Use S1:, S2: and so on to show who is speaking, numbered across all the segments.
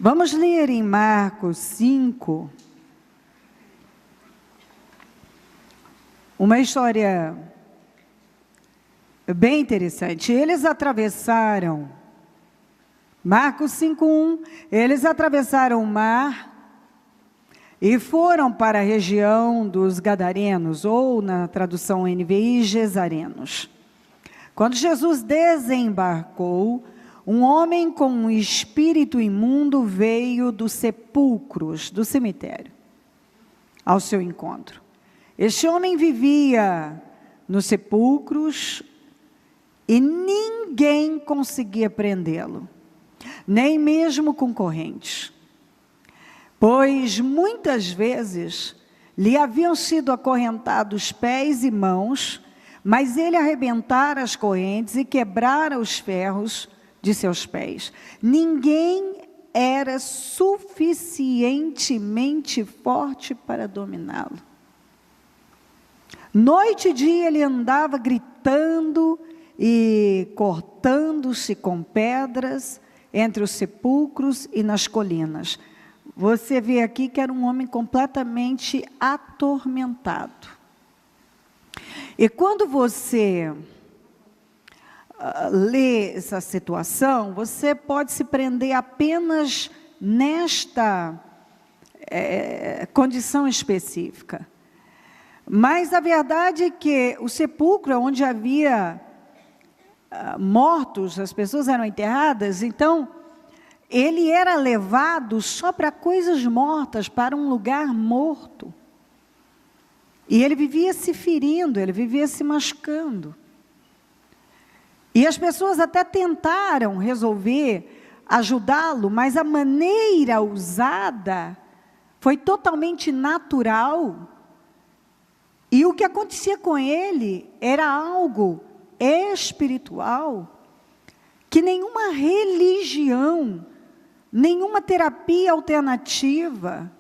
S1: Vamos ler em Marcos 5, uma história bem interessante. Eles atravessaram, Marcos 5:1, eles atravessaram o mar e foram para a região dos Gadarenos, ou na tradução NVI, Gesarenos. Quando Jesus desembarcou, um homem com um espírito imundo veio dos sepulcros, do cemitério, ao seu encontro. Este homem vivia nos sepulcros e ninguém conseguia prendê-lo, nem mesmo com correntes, pois muitas vezes lhe haviam sido acorrentados pés e mãos, mas ele arrebentara as correntes e quebrara os ferros de seus pés. Ninguém era suficientemente forte para dominá-lo. Noite e dia ele andava gritando e cortando-se com pedras entre os sepulcros e nas colinas. Você vê aqui que era um homem completamente atormentado. E quando você lê essa situação, você pode se prender apenas nesta condição específica. Mas a verdade é que o sepulcro, onde havia mortos, as pessoas eram enterradas, então ele era levado só para coisas mortas, para um lugar morto. E ele vivia se ferindo, ele vivia se machucando. E as pessoas até tentaram resolver, ajudá-lo, mas a maneira usada foi totalmente natural. E o que acontecia com ele era algo espiritual, que nenhuma religião, nenhuma terapia alternativa,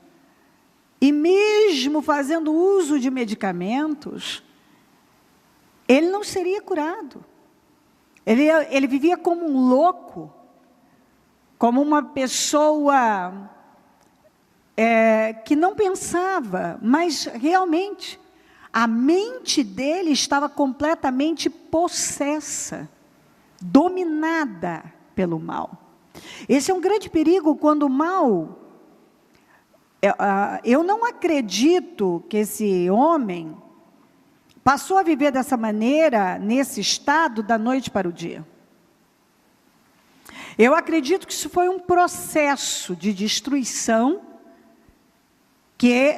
S1: e mesmo fazendo uso de medicamentos, ele não seria curado. Ele vivia como um louco, como uma pessoa que não pensava, mas realmente a mente dele estava completamente possessa, dominada pelo mal. Esse é um grande perigo quando o mal... Eu não acredito que esse homem passou a viver dessa maneira, nesse estado, da noite para o dia. Eu acredito que isso foi um processo de destruição que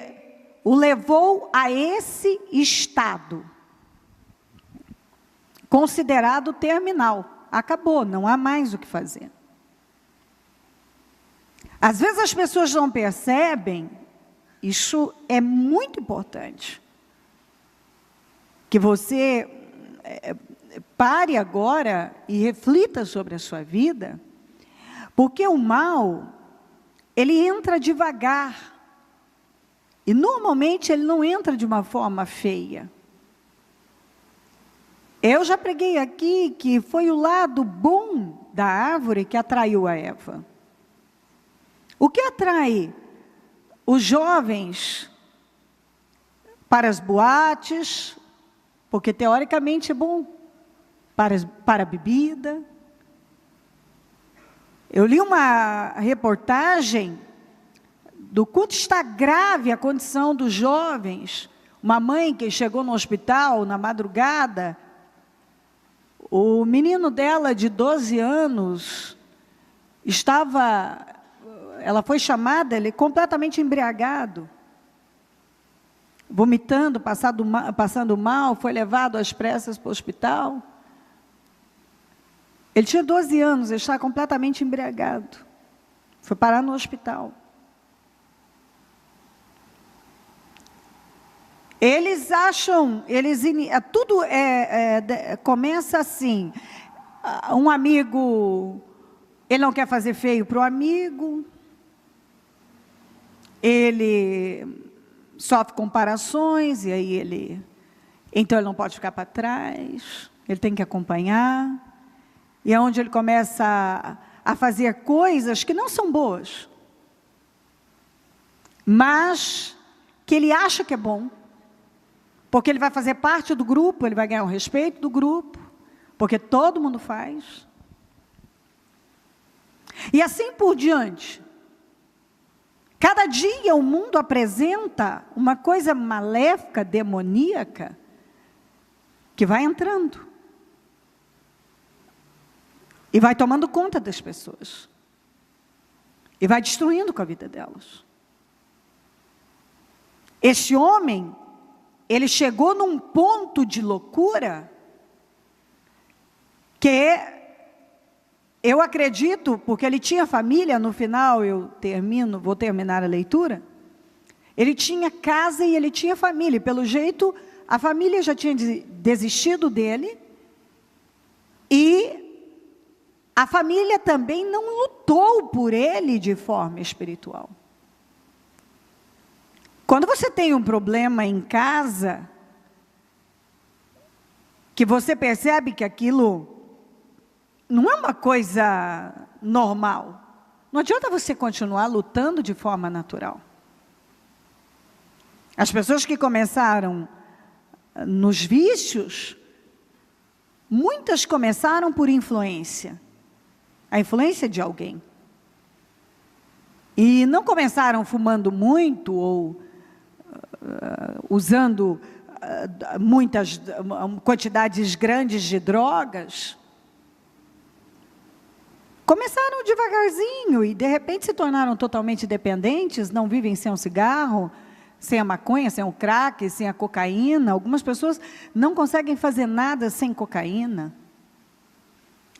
S1: o levou a esse estado, considerado terminal. Acabou, não há mais o que fazer. Às vezes as pessoas não percebem, isso é muito importante, que você pare agora e reflita sobre a sua vida, porque o mal, ele entra devagar, e normalmente ele não entra de uma forma feia. Eu já preguei aqui que foi o lado bom da árvore que atraiu a Eva. O que atrai os jovens para as boates, porque teoricamente é bom para a bebida. Eu li uma reportagem do quanto está grave a condição dos jovens. Uma mãe que chegou no hospital na madrugada, o menino dela de 12 anos ela foi chamada, ele completamente embriagado, vomitando, passando mal, foi levado às pressas para o hospital. Ele tinha 12 anos, ele estava completamente embriagado, foi parar no hospital. Eles acham, tudo começa assim, um amigo, ele não quer fazer feio para o amigo, ele sofre comparações, e aí então ele não pode ficar para trás, ele tem que acompanhar, e é onde ele começa a fazer coisas que não são boas, mas que ele acha que é bom, porque ele vai fazer parte do grupo, ele vai ganhar o respeito do grupo, porque todo mundo faz. E assim por diante. Cada dia o mundo apresenta uma coisa maléfica, demoníaca, que vai entrando. E vai tomando conta das pessoas. E vai destruindo com a vida delas. Esse homem, ele chegou num ponto de loucura que eu acredito, porque ele tinha família, no final vou terminar a leitura. Ele tinha casa e ele tinha família. Pelo jeito, a família já tinha desistido dele. E a família também não lutou por ele de forma espiritual. Quando você tem um problema em casa, que você percebe que aquilo não é uma coisa normal, não adianta você continuar lutando de forma natural. As pessoas que começaram nos vícios, muitas começaram por influência. A influência de alguém. E não começaram fumando muito ou usando muitas quantidades grandes de drogas. Começaram devagarzinho e de repente se tornaram totalmente dependentes, não vivem sem um cigarro, sem a maconha, sem o crack, sem a cocaína. Algumas pessoas não conseguem fazer nada sem cocaína.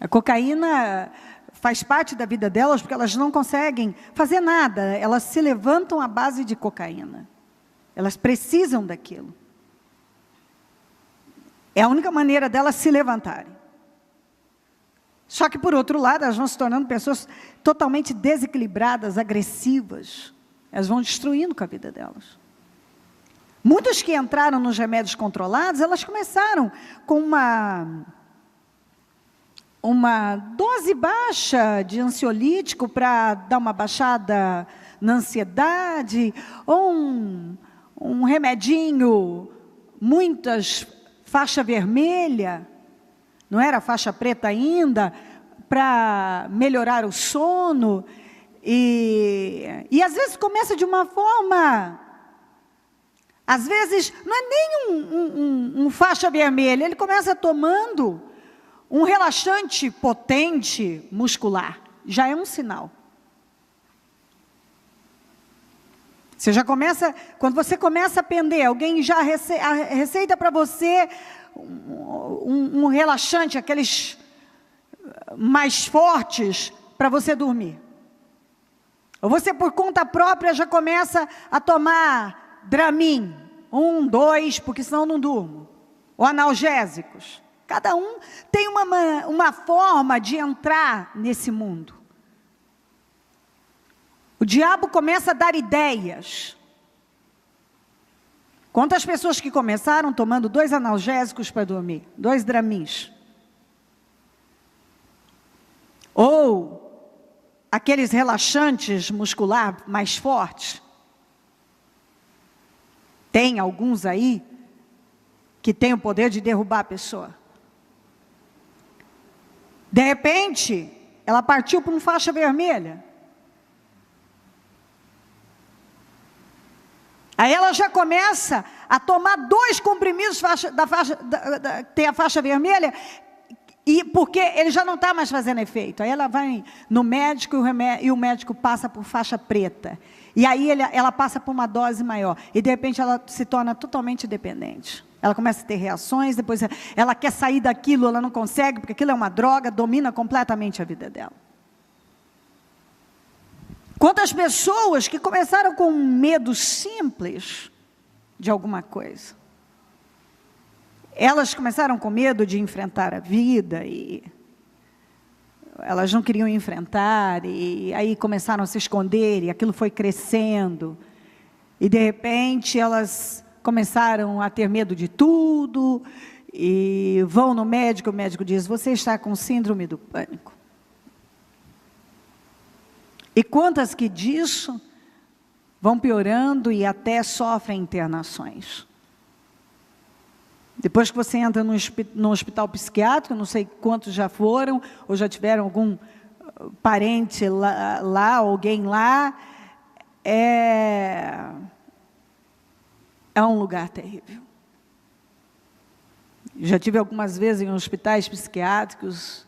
S1: A cocaína faz parte da vida delas porque elas não conseguem fazer nada. Elas se levantam à base de cocaína. Elas precisam daquilo. É a única maneira delas se levantarem. Só que, por outro lado, elas vão se tornando pessoas totalmente desequilibradas, agressivas. Elas vão destruindo com a vida delas. Muitas que entraram nos remédios controlados, elas começaram com uma dose baixa de ansiolítico para dar uma baixada na ansiedade, ou um remedinho, muitas faixa vermelha, não era faixa preta ainda, para melhorar o sono, e às vezes começa de uma forma, às vezes não é nem um faixa vermelha, ele começa tomando um relaxante potente muscular, já é um sinal. Você já começa, quando você começa a pender, alguém já receita para você um relaxante, aqueles mais fortes, para você dormir. Ou você, por conta própria, já começa a tomar Dramin, 1, 2, porque senão não durmo. Ou analgésicos. Cada um tem uma forma de entrar nesse mundo. O diabo começa a dar ideias. Quantas pessoas que começaram tomando 2 analgésicos para dormir? 2 Dramins. Ou aqueles relaxantes muscular mais fortes. Tem alguns aí que têm o poder de derrubar a pessoa. De repente, ela partiu para uma faixa vermelha. Aí ela já começa a tomar 2 comprimidos tem a faixa vermelha, e porque ele já não está mais fazendo efeito. Aí ela vai no médico e o médico passa por faixa preta. E aí ela passa por uma dose maior. E de repente ela se torna totalmente dependente. Ela começa a ter reações, depois ela quer sair daquilo, ela não consegue, porque aquilo é uma droga, domina completamente a vida dela. Quantas pessoas que começaram com um medo simples de alguma coisa. Elas começaram com medo de enfrentar a vida e elas não queriam enfrentar e aí começaram a se esconder e aquilo foi crescendo. E de repente elas começaram a ter medo de tudo e vão no médico, o médico diz, você está com síndrome do pânico. E quantas que disso vão piorando e até sofrem internações. Depois que você entra no hospital psiquiátrico, não sei quantos já foram, ou já tiveram algum parente lá alguém lá, é um lugar terrível. Já tive algumas vezes em hospitais psiquiátricos,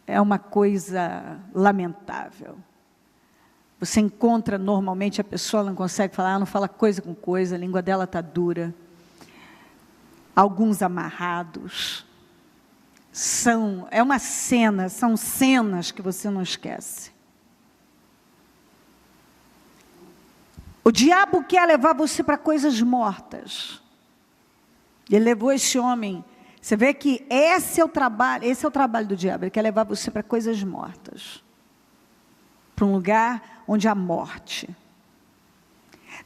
S1: é uma coisa lamentável. Você encontra normalmente a pessoa, não consegue falar, não fala coisa com coisa, a língua dela está dura. Alguns amarrados. É uma cena, são cenas que você não esquece. O diabo quer levar você para coisas mortas. Ele levou esse homem. Você vê que esse é o trabalho do diabo. Ele quer levar você para coisas mortas. Para um lugar onde há morte.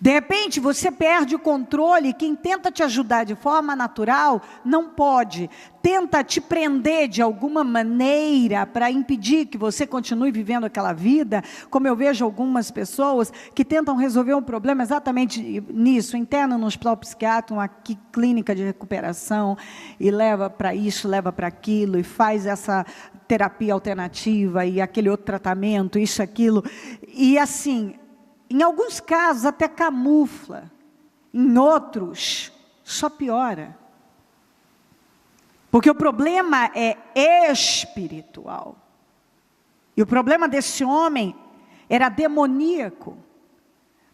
S1: De repente, você perde o controle, quem tenta te ajudar de forma natural, não pode. Tenta te prender de alguma maneira para impedir que você continue vivendo aquela vida, como eu vejo algumas pessoas que tentam resolver um problema exatamente nisso, interno no hospital psiquiátrico, uma clínica de recuperação, e leva para isso, leva para aquilo, e faz essa terapia alternativa, e aquele outro tratamento, isso, aquilo, e assim... Em alguns casos até camufla, em outros só piora. Porque o problema é espiritual. E o problema desse homem era demoníaco.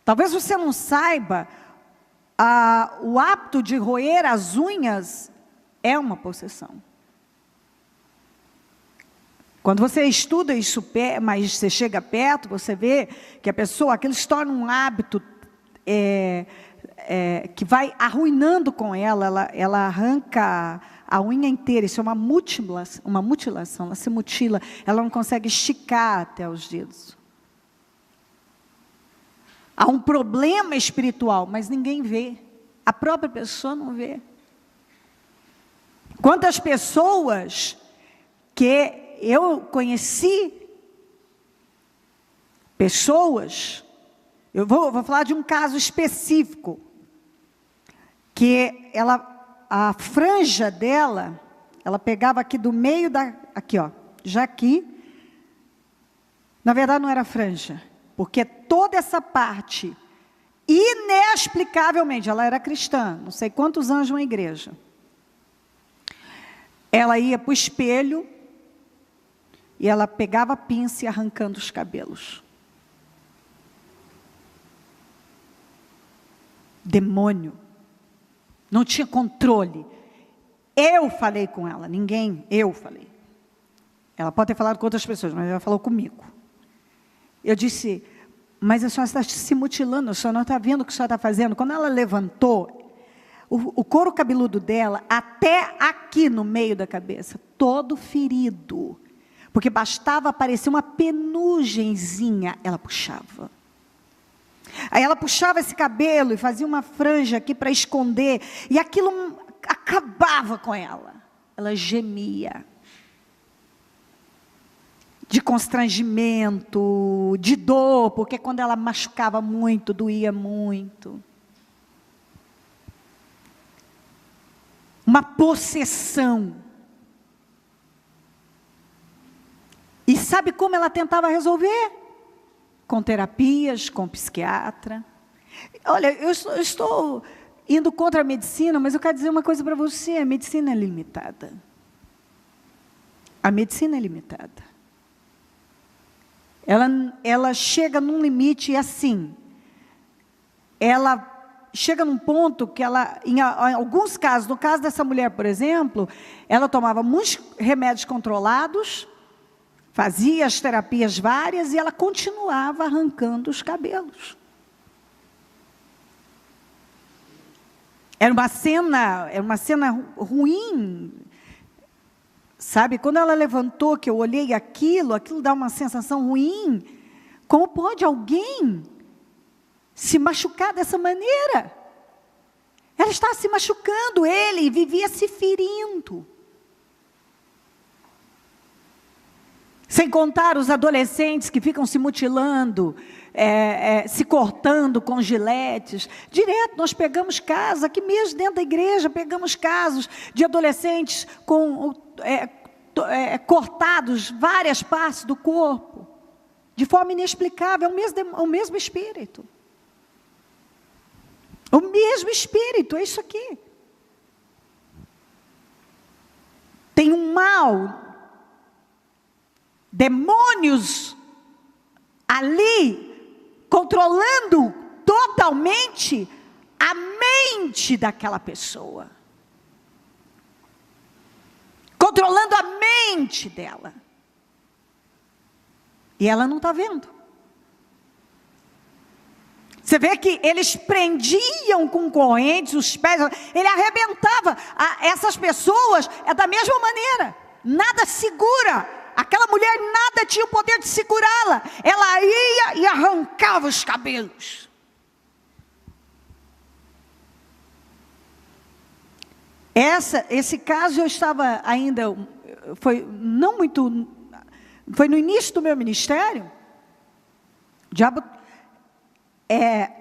S1: Talvez você não saiba, o hábito de roer as unhas é uma possessão. Quando você estuda isso, mas você chega perto, você vê que a pessoa, aquilo se torna um hábito que vai arruinando com ela arranca a unha inteira, isso é uma mutilação, ela se mutila, ela não consegue esticar até os dedos. Há um problema espiritual, mas ninguém vê, a própria pessoa não vê. Quantas pessoas que eu conheci pessoas, eu vou falar de um caso específico, que a franja dela, ela pegava aqui do meio aqui ó, já aqui, na verdade não era franja, porque toda essa parte, inexplicavelmente, ela era cristã, não sei quantos anos na igreja, ela ia para o espelho, e ela pegava a pinça e arrancando os cabelos. Demônio. Não tinha controle. Eu falei com ela, eu falei. Ela pode ter falado com outras pessoas, mas ela falou comigo. Eu disse, mas a senhora está se mutilando, a senhora não está vendo o que a senhora está fazendo. Quando ela levantou, o couro cabeludo dela, até aqui no meio da cabeça, todo ferido. Porque bastava aparecer uma penugenzinha, ela puxava. Aí ela puxava esse cabelo e fazia uma franja aqui para esconder. E aquilo acabava com ela. Ela gemia. De constrangimento, de dor, porque quando ela machucava muito, doía muito. Uma possessão. E sabe como ela tentava resolver? Com terapias, com psiquiatra. Olha, eu estou indo contra a medicina, mas eu quero dizer uma coisa para você, a medicina é limitada. A medicina é limitada. Ela chega num limite assim, ela chega num ponto que em alguns casos, no caso dessa mulher, por exemplo, ela tomava muitos remédios controlados, fazia as terapias várias e ela continuava arrancando os cabelos. Era uma cena ruim. Sabe, quando ela levantou, que eu olhei aquilo dá uma sensação ruim. Como pode alguém se machucar dessa maneira? Ela estava se machucando, ele vivia se ferindo. Sem contar os adolescentes que ficam se mutilando, se cortando com giletes. Direto, nós pegamos casos, aqui mesmo dentro da igreja, pegamos casos de adolescentes com cortados várias partes do corpo, de forma inexplicável. É o mesmo espírito. O mesmo espírito, é isso aqui. Tem um mal, demônios ali, controlando totalmente a mente daquela pessoa. Controlando a mente dela. E ela não está vendo. Você vê que eles prendiam com correntes os pés, ele arrebentava essas pessoas, da mesma maneira, nada segura, aquela mulher nada tinha o poder de segurá-la, ela ia e arrancava os cabelos. Esse caso eu estava ainda, foi no início do meu ministério, o diabo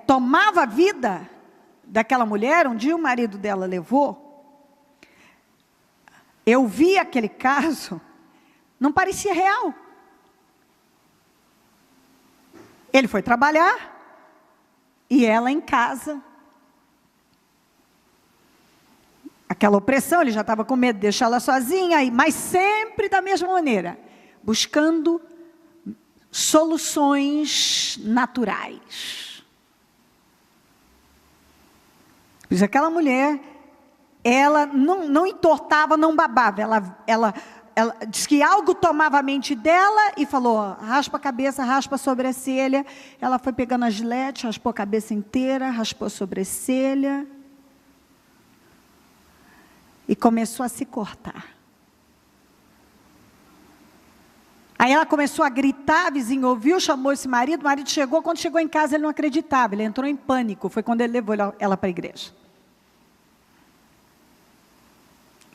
S1: tomava a vida daquela mulher. Um dia o marido dela levou, eu vi aquele caso, não parecia real. Ele foi trabalhar, e ela em casa, aquela opressão, ele já estava com medo de deixá-la sozinha, mas sempre da mesma maneira, buscando soluções naturais. Pois aquela mulher, ela não entortava, não babava, ela diz que algo tomava a mente dela e falou, raspa a cabeça, raspa a sobrancelha. Ela foi pegando a gilete, raspou a cabeça inteira, raspou a sobrancelha e começou a se cortar. Aí ela começou a gritar, a vizinha ouviu, chamou esse marido, o marido chegou, quando chegou em casa ele não acreditava, ele entrou em pânico, foi quando ele levou ela para a igreja.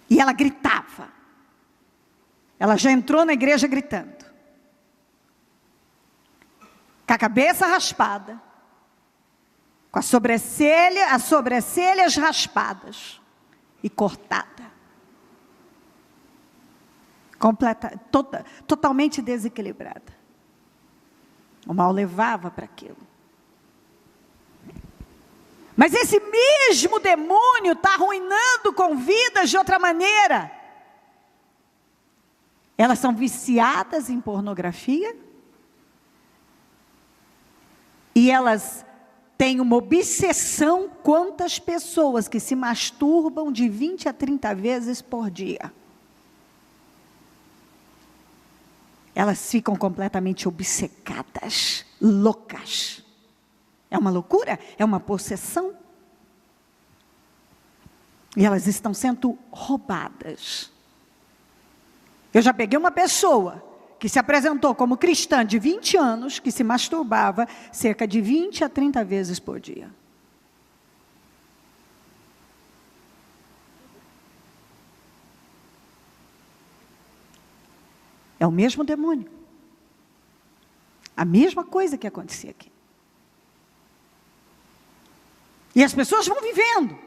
S1: E ela gritava, ela já entrou na igreja gritando, com a cabeça raspada, com as sobrancelhas raspadas e cortada. Totalmente desequilibrada. O mal levava para aquilo. Mas esse mesmo demônio está arruinando com vidas de outra maneira. Elas são viciadas em pornografia. E elas têm uma obsessão. Quantas pessoas que se masturbam de 20 a 30 vezes por dia. Elas ficam completamente obcecadas, loucas. É uma loucura, é uma possessão. E elas estão sendo roubadas. Eu já peguei uma pessoa que se apresentou como cristã de 20 anos, que se masturbava cerca de 20 a 30 vezes por dia. É o mesmo demônio. A mesma coisa que acontecia aqui. E as pessoas vão vivendo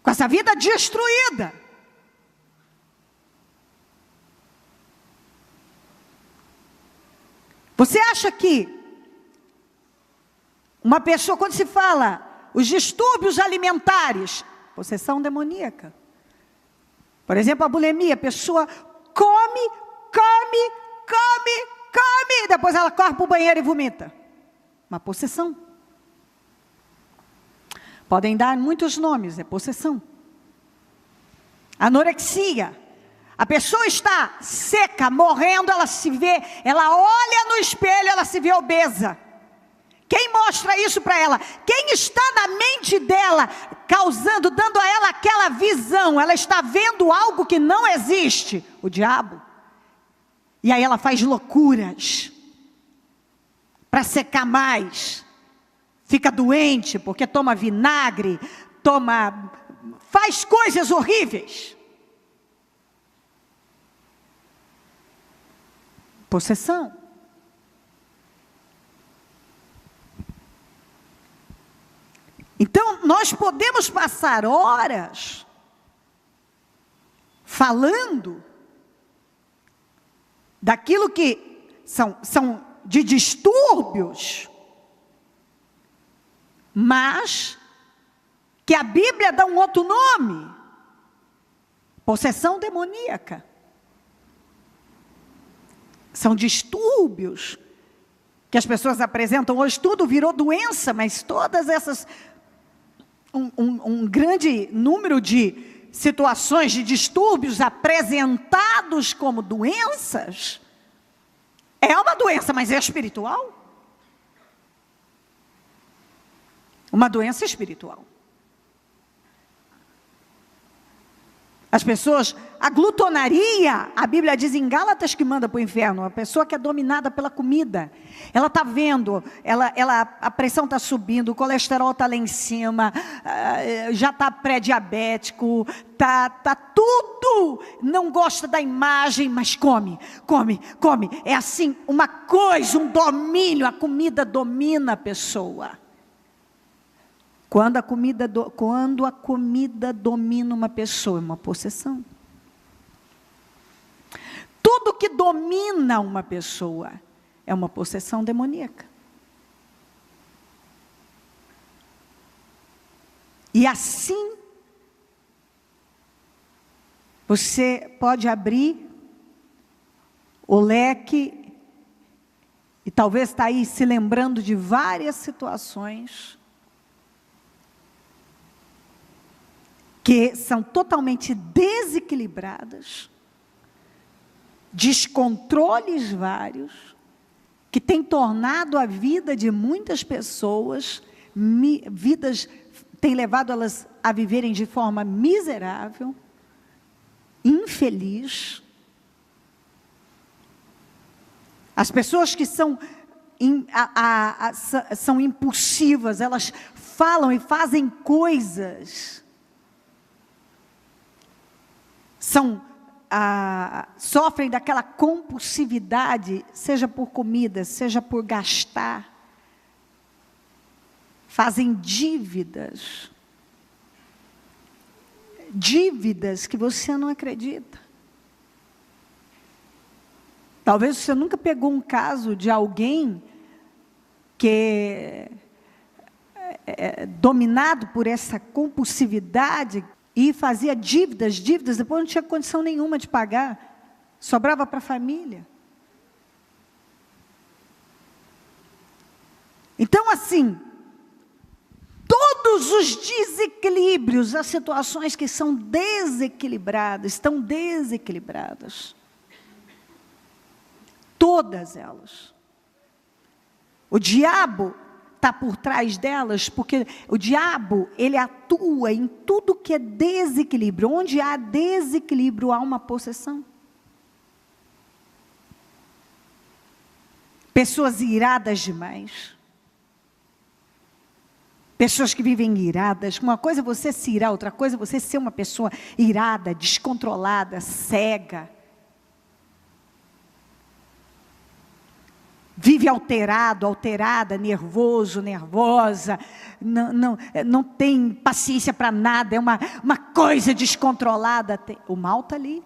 S1: com essa vida destruída. Você acha que uma pessoa, quando se fala os distúrbios alimentares, possessão demoníaca. Por exemplo, a bulimia, a pessoa come, depois ela corre para o banheiro e vomita. Uma possessão. Podem dar muitos nomes, é possessão. Anorexia. A pessoa está seca, morrendo, ela se vê, ela olha no espelho, ela se vê obesa. Quem mostra isso para ela? Quem está na mente dela, causando, dando a ela aquela visão? Ela está vendo algo que não existe. O diabo. E aí ela faz loucuras para secar mais. Fica doente porque toma vinagre, faz coisas horríveis. Possessão. Então, nós podemos passar horas falando daquilo que são de distúrbios, mas que a Bíblia dá um outro nome: possessão demoníaca. São distúrbios que as pessoas apresentam hoje. Tudo virou doença, mas todas essas, um grande número de situações de distúrbios apresentados como doenças, é uma doença, mas é espiritual. Uma doença espiritual. As pessoas, a glutonaria, a Bíblia diz em Gálatas que manda para o inferno. A pessoa que é dominada pela comida, ela está vendo, a pressão está subindo, o colesterol está lá em cima, já está pré-diabético, está tudo, não gosta da imagem, mas come. É assim, uma coisa, um domínio, a comida domina a pessoa. Quando a comida domina uma pessoa, é uma possessão. Tudo que domina uma pessoa é uma possessão demoníaca. E assim, você pode abrir o leque e talvez está aí se lembrando de várias situações que são totalmente desequilibradas, descontroles vários, que têm tornado a vida de muitas pessoas, têm levado elas a viverem de forma miserável, infeliz. As pessoas que são impulsivas, elas falam e fazem coisas, sofrem daquela compulsividade, seja por comida, seja por gastar, fazem dívidas que você não acredita. Talvez você nunca pegou um caso de alguém que é dominado por essa compulsividade e fazia dívidas, depois não tinha condição nenhuma de pagar, sobrava para a família. Então, assim, todos os desequilíbrios, as situações que são desequilibradas, estão desequilibradas. Todas elas. O diabo está por trás delas, porque o diabo, ele atua em tudo que é desequilíbrio. Onde há desequilíbrio, há uma possessão. Pessoas iradas demais. Pessoas que vivem iradas. Uma coisa é você se irar, outra coisa é você ser uma pessoa irada, descontrolada, cega. Vive alterada, nervoso, nervosa, não tem paciência para nada, é uma coisa descontrolada. O mal está ali.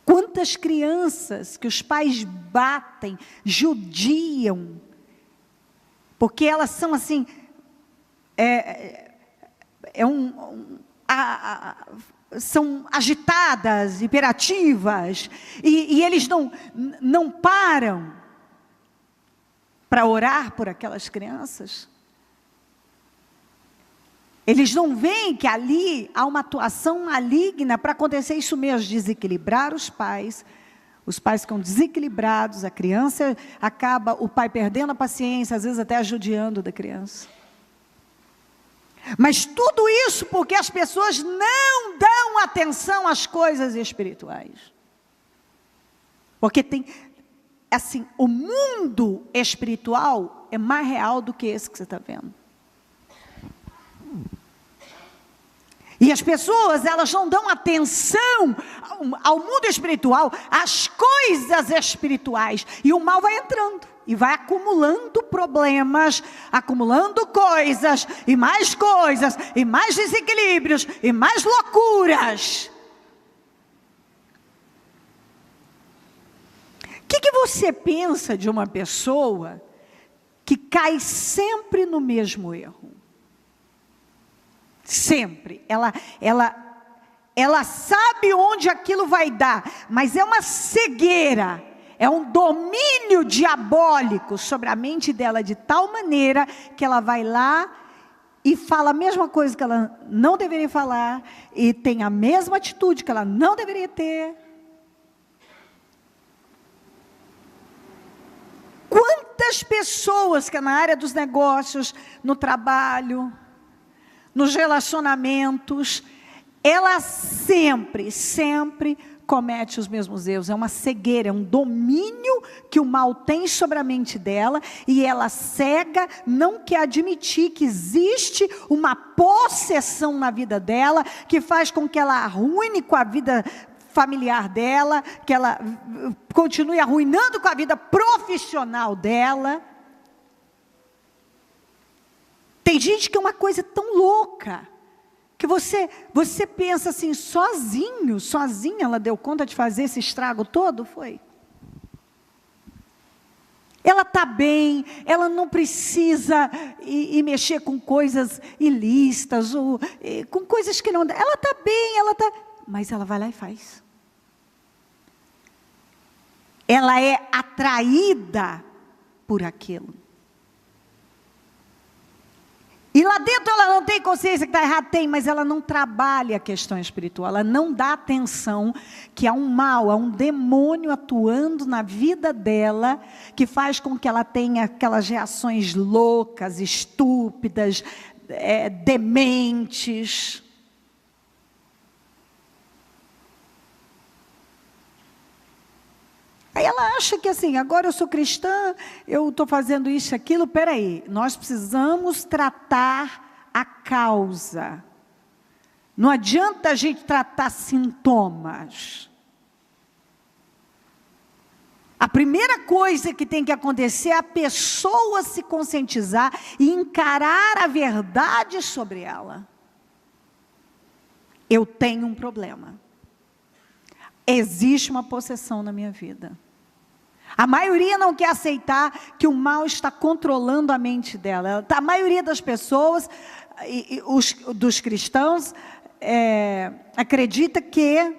S1: Quantas crianças que os pais batem, judiam, porque elas são assim, são agitadas, hiperativas, e eles não param para orar por aquelas crianças. Eles não veem que ali há uma atuação maligna para acontecer isso mesmo, desequilibrar os pais ficam desequilibrados, a criança acaba, o pai perdendo a paciência, às vezes até ajudiando da criança. Mas tudo isso porque as pessoas não dão atenção às coisas espirituais. Porque assim, o mundo espiritual é mais real do que esse que você está vendo. E as pessoas, elas não dão atenção ao mundo espiritual, às coisas espirituais. E o mal vai entrando e vai acumulando problemas, acumulando coisas, e mais desequilíbrios, e mais loucuras. O que você pensa de uma pessoa que cai sempre no mesmo erro? Sempre. Ela sabe onde aquilo vai dar, mas é uma cegueira, é um domínio diabólico sobre a mente dela, de tal maneira que ela vai lá e fala a mesma coisa que ela não deveria falar, e tem a mesma atitude que ela não deveria ter. Quantas pessoas que na área dos negócios, no trabalho, nos relacionamentos, ela sempre comete os mesmos erros. É uma cegueira, é um domínio que o mal tem sobre a mente dela, e ela cega, não quer admitir que existe uma possessão na vida dela, que faz com que ela arruine com a vida familiar dela, que ela continue arruinando com a vida profissional dela. Tem gente que é uma coisa tão louca, que você pensa assim, sozinha ela deu conta de fazer esse estrago todo? Foi. Ela está bem, ela não precisa ir mexer com coisas ilícitas, ou com coisas que não... Ela está bem, mas ela vai lá e faz. Ela é atraída por aquilo. E lá dentro ela não tem consciência que está errado, tem, mas ela não trabalha a questão espiritual, ela não dá atenção que há um mal, há um demônio atuando na vida dela, que faz com que ela tenha aquelas reações loucas, estúpidas, dementes. Aí ela acha que assim, agora eu sou cristã, eu estou fazendo isso, aquilo. Peraí, nós precisamos tratar a causa. Não adianta a gente tratar sintomas. A primeira coisa que tem que acontecer é a pessoa se conscientizar e encarar a verdade sobre ela. Eu tenho um problema. Existe uma possessão na minha vida. A maioria não quer aceitar que o mal está controlando a mente dela. A maioria das pessoas, dos cristãos, acredita que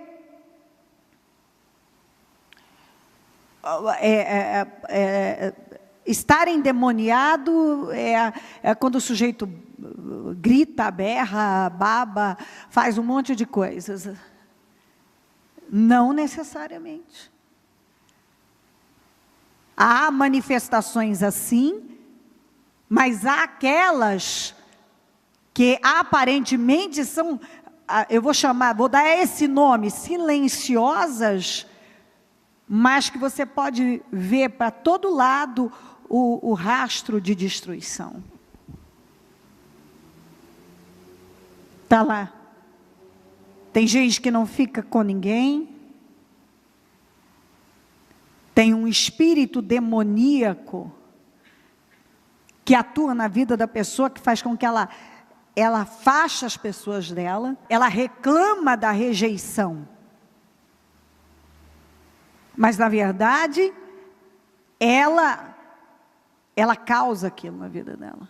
S1: estar endemoniado é quando o sujeito grita, berra, baba, faz um monte de coisas. Não necessariamente. Há manifestações assim, mas há aquelas que aparentemente são, vou dar esse nome, silenciosas, mas que você pode ver para todo lado o rastro de destruição. Está lá. Tem gente que não fica com ninguém. Tem um espírito demoníaco que atua na vida da pessoa, que faz com que ela afaste as pessoas dela. Ela reclama da rejeição. Mas, na verdade, ela causa aquilo na vida dela.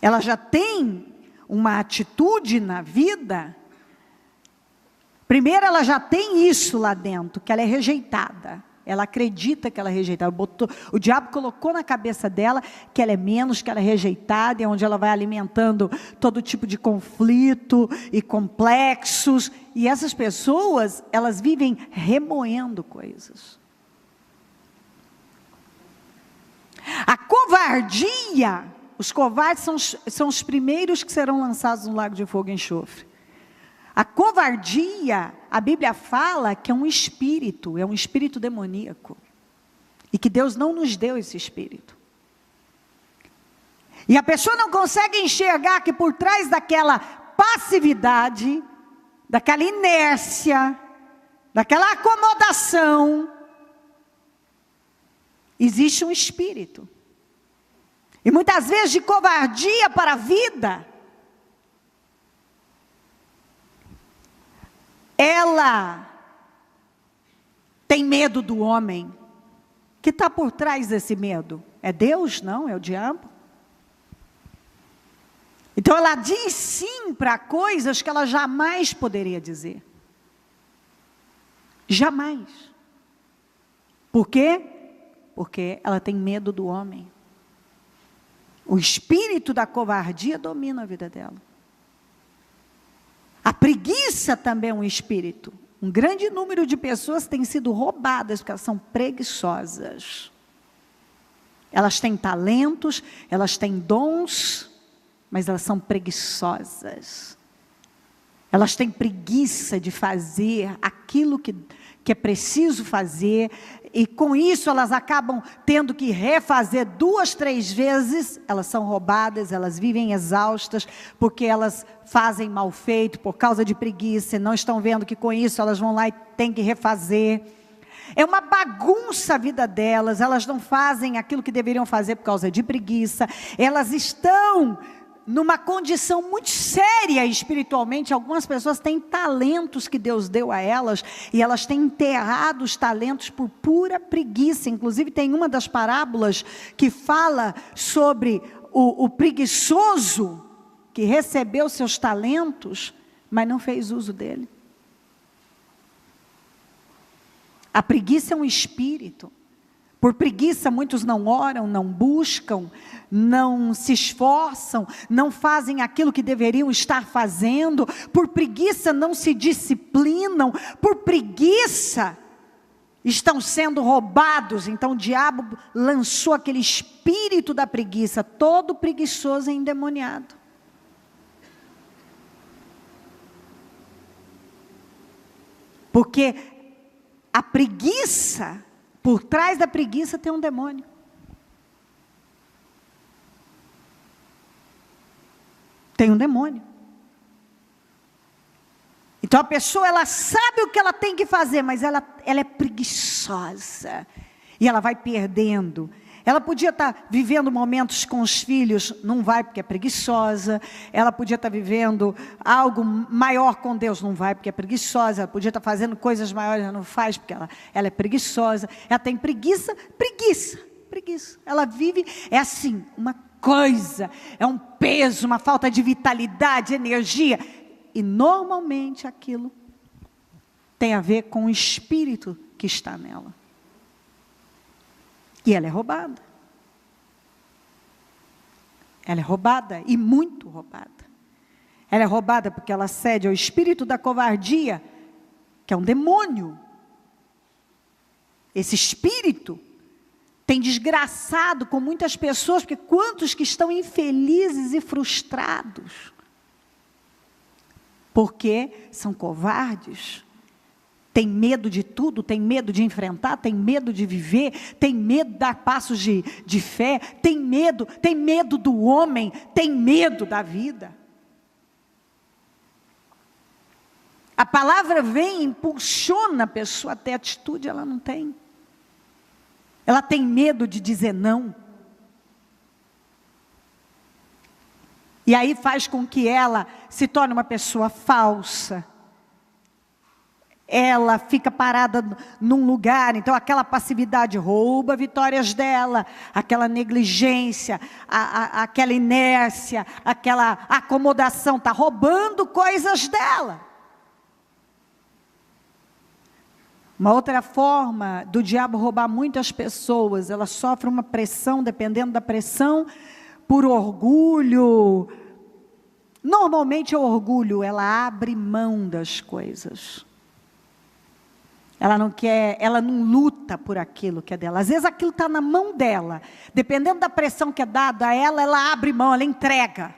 S1: Ela já tem uma atitude na vida. Primeiro, ela já tem isso lá dentro, que ela é rejeitada. Ela acredita que ela é rejeitada. O diabo colocou na cabeça dela que ela é menos, que ela é rejeitada, é onde ela vai alimentando todo tipo de conflito e complexos. E essas pessoas, elas vivem remoendo coisas. A covardia, os covardes são os primeiros que serão lançados no lago de fogo e enxofre. A covardia, a Bíblia fala que é um espírito demoníaco. E que Deus não nos deu esse espírito. E a pessoa não consegue enxergar que por trás daquela passividade, daquela inércia, daquela acomodação, existe um espírito. E muitas vezes de covardia para a vida, ela tem medo do homem. O que está por trás desse medo? É Deus? Não, é o diabo. Então ela diz sim para coisas que ela jamais poderia dizer. Jamais. Por quê? Porque ela tem medo do homem. O espírito da covardia domina a vida dela. A preguiça também é um espírito. Um grande número de pessoas têm sido roubadas porque elas são preguiçosas. Elas têm talentos, elas têm dons, mas elas são preguiçosas. Elas têm preguiça de fazer aquilo que é preciso fazer, e com isso elas acabam tendo que refazer 2, 3 vezes. Elas são roubadas, elas vivem exaustas, porque elas fazem mal feito por causa de preguiça, e não estão vendo que com isso elas vão lá e têm que refazer. É uma bagunça a vida delas, elas não fazem aquilo que deveriam fazer por causa de preguiça. Elas estão numa condição muito séria espiritualmente. Algumas pessoas têm talentos que Deus deu a elas, e elas têm enterrado os talentos por pura preguiça. Inclusive tem uma das parábolas que fala sobre o preguiçoso que recebeu seus talentos, mas não fez uso dele. A preguiça é um espírito. Por preguiça muitos não oram, não buscam, não se esforçam, não fazem aquilo que deveriam estar fazendo. Por preguiça não se disciplinam. Por preguiça estão sendo roubados. Então o diabo lançou aquele espírito da preguiça. Todo preguiçoso é endemoniado. Porque a preguiça, por trás da preguiça tem um demônio. Tem um demônio. Então a pessoa, ela sabe o que ela tem que fazer, mas ela é preguiçosa. E ela vai perdendo. Ela podia estar vivendo momentos com os filhos, não vai porque é preguiçosa. Ela podia estar vivendo algo maior com Deus, não vai porque é preguiçosa. Ela podia estar fazendo coisas maiores, ela não faz porque ela é preguiçosa. Ela tem preguiça. Ela vive, é assim, uma coisa, é um peso, uma falta de vitalidade, energia. E normalmente aquilo tem a ver com o espírito que está nela. E ela é roubada. Ela é roubada, e muito roubada. Ela é roubada porque ela cede ao espírito da covardia, que é um demônio. Esse espírito tem desgraçado com muitas pessoas, porque quantos que estão infelizes e frustrados? Porque são covardes. Tem medo de tudo, tem medo de enfrentar, tem medo de viver, tem medo de dar passos de fé, tem medo do homem, tem medo da vida. A palavra vem, impulsiona a pessoa até atitude, ela não tem. Ela tem medo de dizer não. E aí faz com que ela se torne uma pessoa falsa. Ela fica parada num lugar, então aquela passividade rouba vitórias dela, aquela negligência, aquela inércia, aquela acomodação, está roubando coisas dela. Uma outra forma do diabo roubar muitas pessoas, ela sofre uma pressão, dependendo da pressão, por orgulho. Normalmente é orgulho, ela abre mão das coisas. Ela não quer, ela não luta por aquilo que é dela. Às vezes aquilo está na mão dela. Dependendo da pressão que é dada a ela, ela abre mão, ela entrega.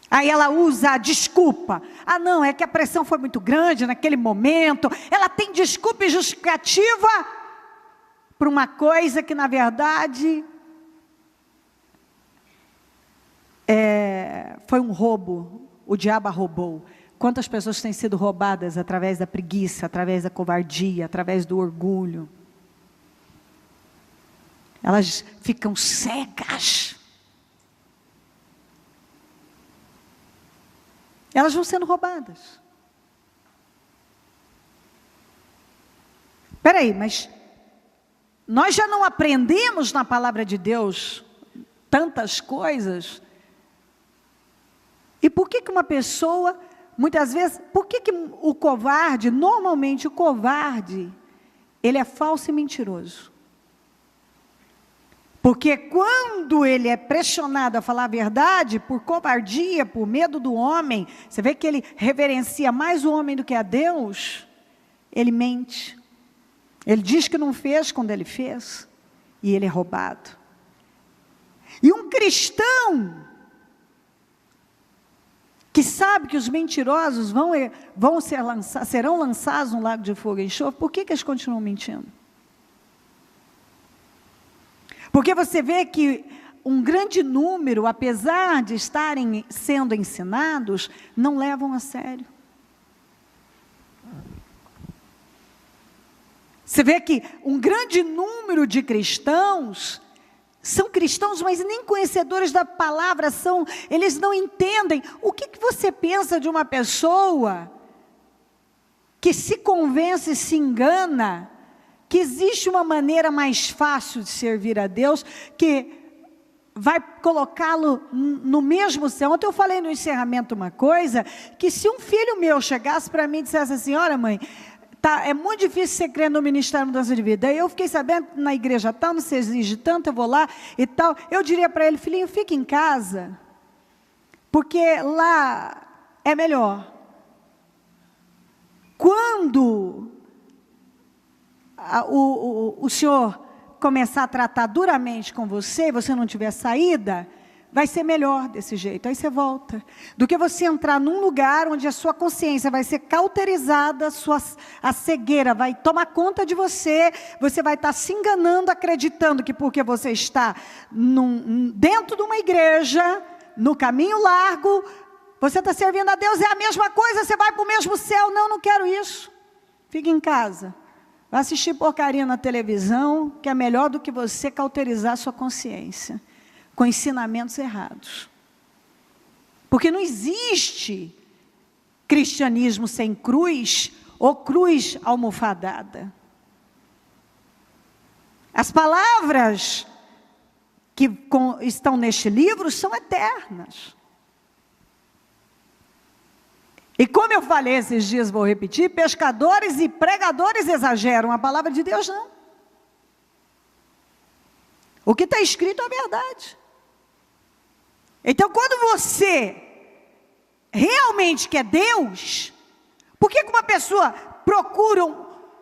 S1: Aí ela usa a desculpa. Ah não, é que a pressão foi muito grande naquele momento. Ela tem desculpa e justificativa por uma coisa que, na verdade, foi um roubo. O diabo a roubou. Quantas pessoas têm sido roubadas através da preguiça, através da covardia, através do orgulho? Elas ficam cegas. Elas vão sendo roubadas. Espera aí, mas nós já não aprendemos na palavra de Deus tantas coisas? E por que uma pessoa, muitas vezes, por que o covarde, normalmente o covarde, ele é falso e mentiroso? Porque quando ele é pressionado a falar a verdade, por covardia, por medo do homem, você vê que ele reverencia mais o homem do que a Deus, ele mente. Ele diz que não fez quando ele fez, e ele é roubado. E um cristão que sabe que os mentirosos serão lançados no lago de fogo e enxofre, por que eles continuam mentindo? Porque você vê que um grande número, apesar de estarem sendo ensinados, não levam a sério. Você vê que um grande número de cristãos são cristãos, mas nem conhecedores da palavra são. Eles não entendem. O que você pensa de uma pessoa que se convence e se engana que existe uma maneira mais fácil de servir a Deus, que vai colocá-lo no mesmo céu? Ontem eu falei no encerramento uma coisa, que se um filho meu chegasse para mim e dissesse assim: olha, mãe, é muito difícil você crer no Ministério Mudança de Vida. Eu fiquei sabendo na igreja tal, não se exige tanto, eu vou lá e tal. Eu diria para ele: filhinho, fica em casa, porque lá é melhor. Quando o senhor começar a tratar duramente com você, você não tiver saída, vai ser melhor desse jeito. Aí você volta. Do que você entrar num lugar onde a sua consciência vai ser cauterizada, a cegueira vai tomar conta de você, você vai estar se enganando, acreditando que porque você está dentro de uma igreja, no caminho largo, você está servindo a Deus, é a mesma coisa, você vai para o mesmo céu. Não, não quero isso. Fique em casa. Vai assistir porcaria na televisão, que é melhor do que você cauterizar a sua consciência com ensinamentos errados. Porque não existe cristianismo sem cruz ou cruz almofadada. As palavras que estão neste livro são eternas. E como eu falei esses dias, vou repetir: pescadores e pregadores exageram, a palavra de Deus não. O que está escrito é verdade. Então, quando você realmente quer Deus, por que uma pessoa procura,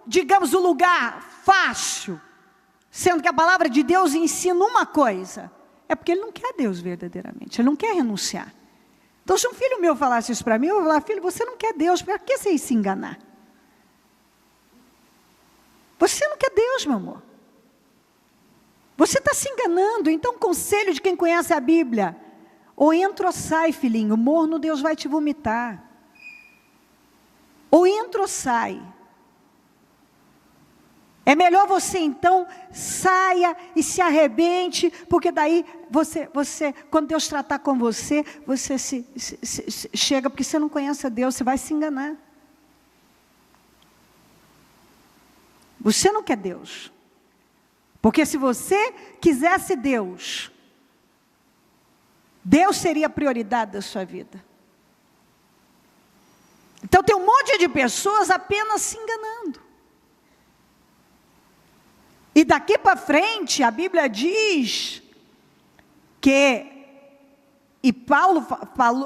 S1: digamos, um lugar fácil, sendo que a palavra de Deus ensina uma coisa? É porque ele não quer Deus verdadeiramente, ele não quer renunciar. Então, se um filho meu falasse isso para mim, eu vou falar: filho, você não quer Deus, para que você ia se enganar? Você não quer Deus, meu amor. Você está se enganando. Então, conselho de quem conhece a Bíblia: ou entra ou sai, filhinho, morno Deus vai te vomitar. Ou entra ou sai. É melhor você então saia e se arrebente, porque daí você quando Deus tratar com você, você chega, porque você não conhece a Deus, você vai se enganar. Você não quer Deus. Porque se você quisesse Deus, Deus seria a prioridade da sua vida. Então tem um monte de pessoas apenas se enganando. E daqui para frente, a Bíblia diz que, e Paulo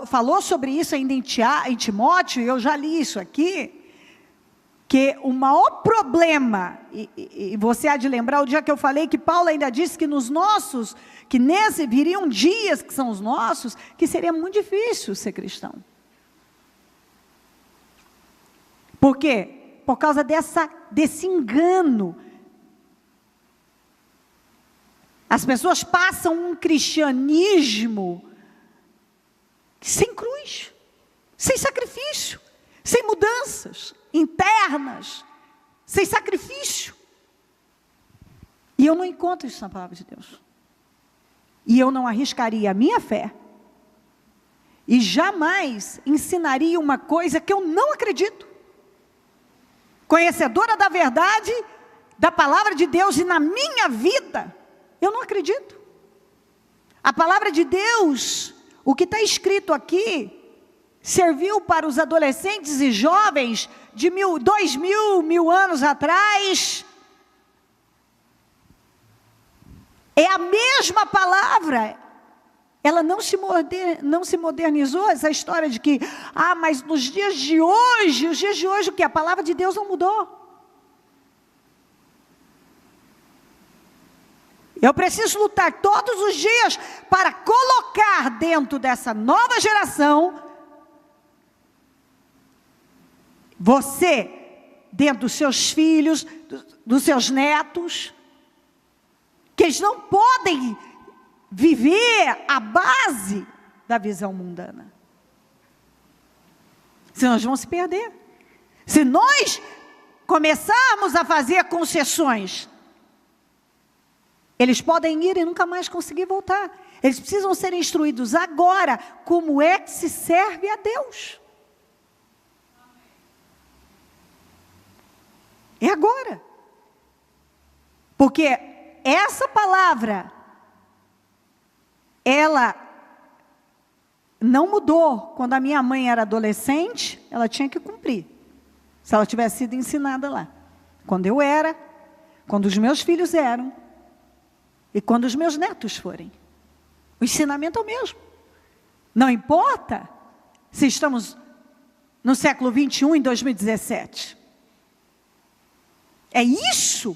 S1: falou sobre isso ainda em Timóteo, e eu já li isso aqui, que o maior problema, e você há de lembrar o dia que eu falei que Paulo ainda disse que que nesse viriam dias que são os nossos, que seria muito difícil ser cristão. Por quê? Por causa desse engano. As pessoas passam um cristianismo sem cruz, sem sacrifício, sem mudanças internas, sem sacrifício. E eu não encontro isso na palavra de Deus. E eu não arriscaria a minha fé. E jamais ensinaria uma coisa que eu não acredito. Conhecedora da verdade, da palavra de Deus e na minha vida, eu não acredito. A palavra de Deus, o que está escrito aqui, serviu para os adolescentes e jovens de 1000 anos atrás. É a mesma palavra. Ela não se modernizou, essa história de que, mas nos dias de hoje, os dias de hoje o que? A palavra de Deus não mudou. Eu preciso lutar todos os dias para colocar dentro dessa nova geração, você, dentro dos seus filhos, dos seus netos, que eles não podem viver a base da visão mundana. Senão eles vão se perder. Se nós começarmos a fazer concessões, eles podem ir e nunca mais conseguir voltar. Eles precisam ser instruídos agora como é que se serve a Deus. É agora. Porque essa palavra, ela não mudou. Quando a minha mãe era adolescente, ela tinha que cumprir. Se ela tivesse sido ensinada lá. Quando eu era, quando os meus filhos eram, e quando os meus netos forem. O ensinamento é o mesmo. Não importa se estamos no século 21, em 2017. É isso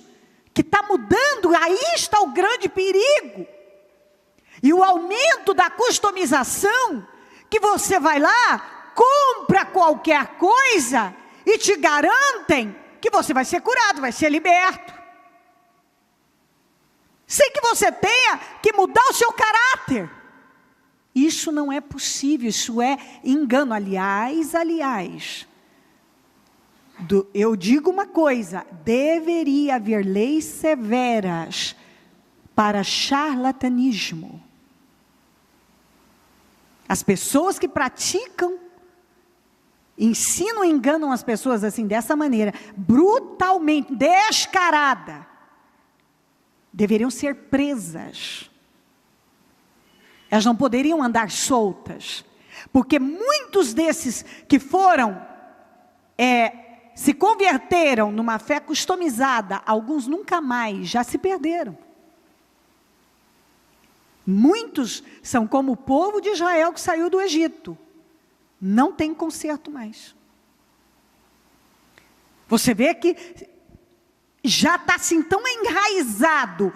S1: que está mudando, aí está o grande perigo. E o aumento da customização, que você vai lá, compra qualquer coisa e te garantem que você vai ser curado, vai ser liberto. Sem que você tenha que mudar o seu caráter. Isso não é possível, isso é engano. Aliás, eu digo uma coisa, deveria haver leis severas para charlatanismo. As pessoas que praticam, ensinam e enganam as pessoas assim, dessa maneira, brutalmente, descarada, deveriam ser presas. Elas não poderiam andar soltas, porque muitos desses que foram, se converteram numa fé customizada, alguns nunca mais, já se perderam. Muitos são como o povo de Israel que saiu do Egito. Não tem conserto mais. Você vê que já está assim tão enraizado,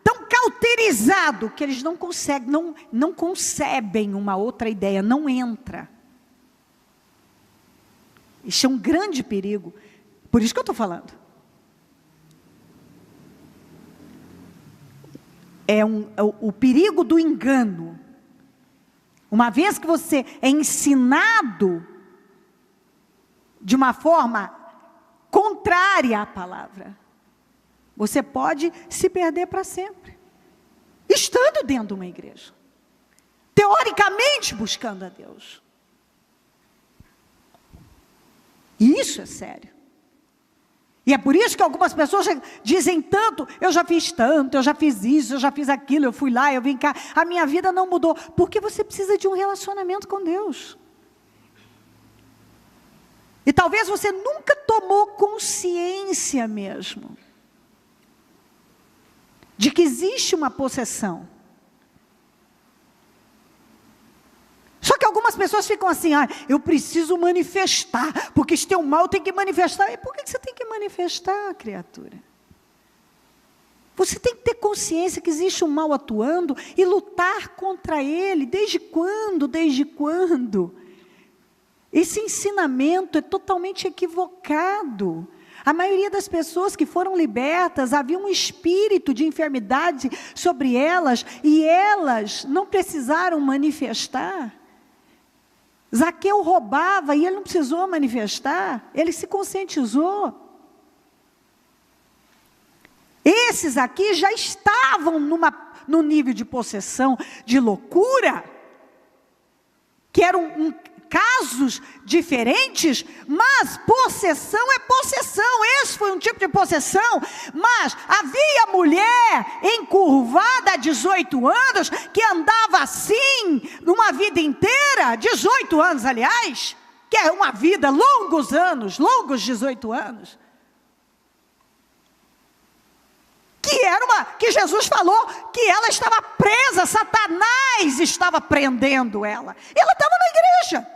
S1: tão cauterizado, que eles não conseguem, não concebem uma outra ideia, não entra. Isso é um grande perigo. Por isso que eu estou falando. O perigo do engano. Uma vez que você é ensinado de uma forma contrária à palavra, você pode se perder para sempre. Estando dentro de uma igreja. Teoricamente buscando a Deus. E isso é sério. E é por isso que algumas pessoas dizem tanto, eu já fiz tanto, eu já fiz isso, eu já fiz aquilo, eu fui lá, eu vim cá, a minha vida não mudou. Porque você precisa de um relacionamento com Deus. E talvez você nunca tomou consciência mesmo, de que existe uma possessão. Só que algumas pessoas ficam assim, eu preciso manifestar, porque se tem um mal, eu tenho que manifestar. E por que você tem que manifestar, criatura? Você tem que ter consciência que existe um mal atuando e lutar contra ele. Desde quando? Desde quando? Esse ensinamento é totalmente equivocado. A maioria das pessoas que foram libertas, havia um espírito de enfermidade sobre elas, e elas não precisaram manifestar. Zaqueu roubava e ele não precisou manifestar, ele se conscientizou. Esses aqui já estavam num nível de possessão, de loucura, que eram casos diferentes, mas possessão é possessão. Esse foi um tipo de possessão. Mas havia mulher encurvada há 18 anos, que andava assim, numa vida inteira, 18 anos aliás, que é uma vida, longos anos, longos 18 anos, que Jesus falou que ela estava presa, Satanás estava prendendo ela. Ela estava na igreja.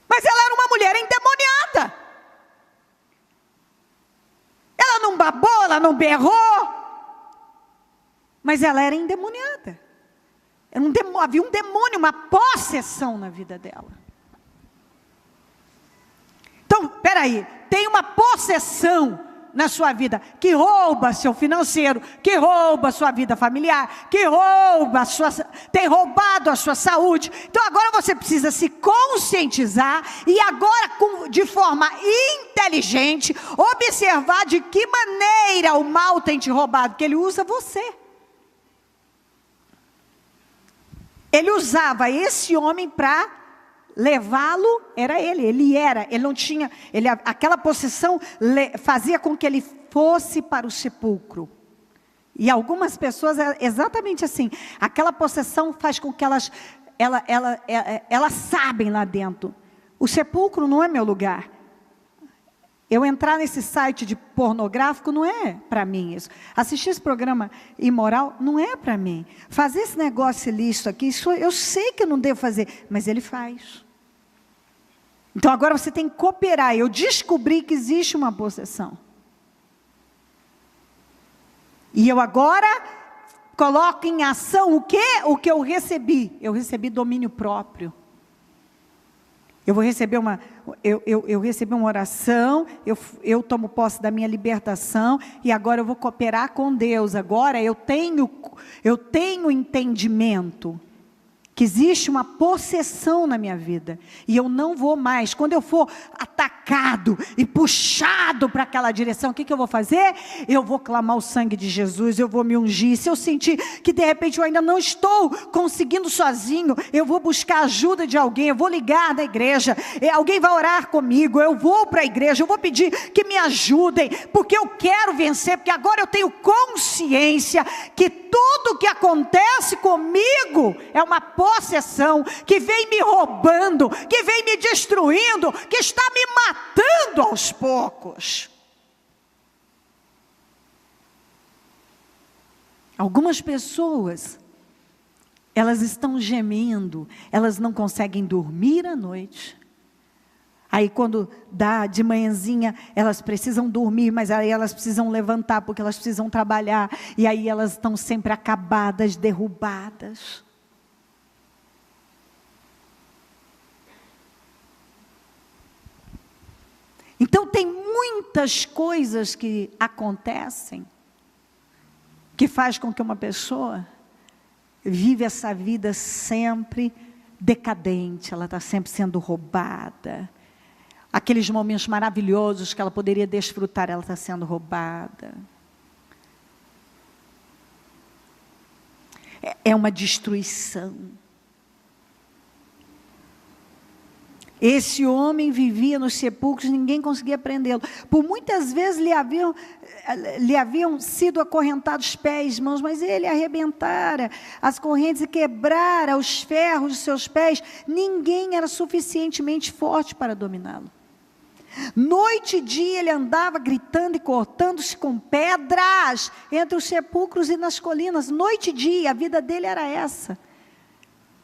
S1: Mas ela era uma mulher endemoniada. Ela não babou, ela não berrou. Mas ela era endemoniada. Havia um demônio, uma possessão na vida dela. Então, peraí, tem uma possessão na sua vida, que rouba seu financeiro, que rouba sua vida familiar, que tem roubado a sua saúde. Então agora você precisa se conscientizar e agora de forma inteligente, observar de que maneira o mal tem te roubado, porque ele usa você. Ele usava esse homem para levá-lo, ele não tinha, aquela possessão fazia com que ele fosse para o sepulcro. E algumas pessoas é exatamente assim, aquela possessão faz com que elas sabem lá dentro, o sepulcro não é meu lugar. Eu entrar nesse site de pornográfico não é para mim isso. Assistir esse programa imoral não é para mim. Fazer esse negócio ilícito aqui, isso eu sei que eu não devo fazer, mas ele faz. Então agora você tem que cooperar. Eu descobri que existe uma possessão. E eu agora coloco em ação o quê? O que eu recebi. Eu recebi domínio próprio. Eu vou receber eu recebi uma oração, eu tomo posse da minha libertação, e agora eu vou cooperar com Deus. Agora eu tenho entendimento que existe uma possessão na minha vida, e eu não vou mais, quando eu for atacado e puxado para aquela direção, o que eu vou fazer? Eu vou clamar o sangue de Jesus, eu vou me ungir. Se eu sentir que de repente eu ainda não estou conseguindo sozinho, eu vou buscar a ajuda de alguém, eu vou ligar na igreja, alguém vai orar comigo, eu vou para a igreja, eu vou pedir que me ajudem, porque eu quero vencer, porque agora eu tenho consciência que tudo que acontece comigo é uma possessão que vem me roubando, que vem me destruindo, que está me matando aos poucos. Algumas pessoas, elas estão gemendo, elas não conseguem dormir à noite. Aí quando dá de manhãzinha, elas precisam dormir, mas aí elas precisam levantar, porque elas precisam trabalhar. E aí elas estão sempre acabadas, derrubadas. Então tem muitas coisas que acontecem, que faz com que uma pessoa vive essa vida sempre decadente, ela está sempre sendo roubada. Aqueles momentos maravilhosos que ela poderia desfrutar, ela está sendo roubada. É uma destruição. Esse homem vivia nos sepulcros, ninguém conseguia prendê-lo. Por muitas vezes lhe haviam sido acorrentados pés e mãos, mas ele arrebentara as correntes e quebrara os ferros de seus pés. Ninguém era suficientemente forte para dominá-lo. Noite e dia ele andava gritando e cortando-se com pedras entre os sepulcros e nas colinas. Noite e dia, a vida dele era essa.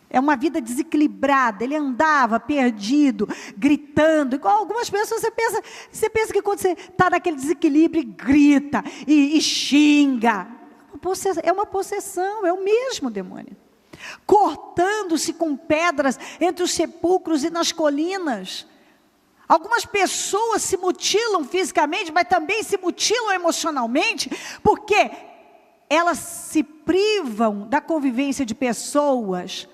S1: É uma vida desequilibrada. Ele andava perdido, gritando. Igual algumas pessoas, você pensa que quando você está naquele desequilíbrio, grita e xinga. É uma possessão, é o mesmo demônio. Cortando-se com pedras entre os sepulcros e nas colinas. Algumas pessoas se mutilam fisicamente, mas também se mutilam emocionalmente, porque elas se privam da convivência de pessoas,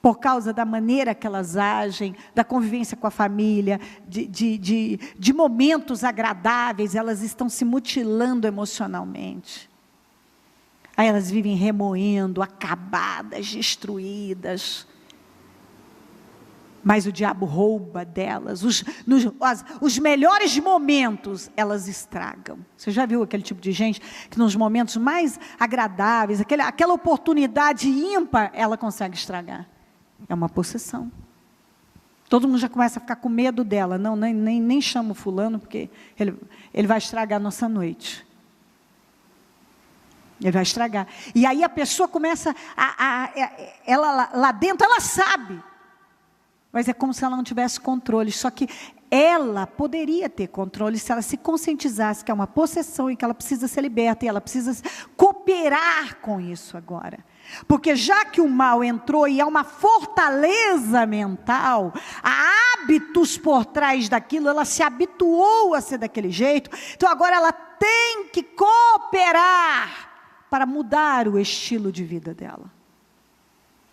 S1: por causa da maneira que elas agem, da convivência com a família, de momentos agradáveis, elas estão se mutilando emocionalmente. Aí elas vivem remoendo, acabadas, destruídas. Mas o diabo rouba delas, os melhores momentos elas estragam. Você já viu aquele tipo de gente que nos momentos mais agradáveis, aquela oportunidade ímpar, ela consegue estragar? É uma possessão. Todo mundo já começa a ficar com medo dela. Não, nem chama o fulano, porque ele vai estragar a nossa noite. Ele vai estragar. E aí a pessoa começa, ela lá dentro, ela sabe. Mas é como se ela não tivesse controle. Só que ela poderia ter controle se ela se conscientizasse que é uma possessão e que ela precisa ser liberta. E ela precisa cooperar com isso agora. Porque já que o mal entrou e é uma fortaleza mental, há hábitos por trás daquilo, ela se habituou a ser daquele jeito. Então agora ela tem que cooperar para mudar o estilo de vida dela.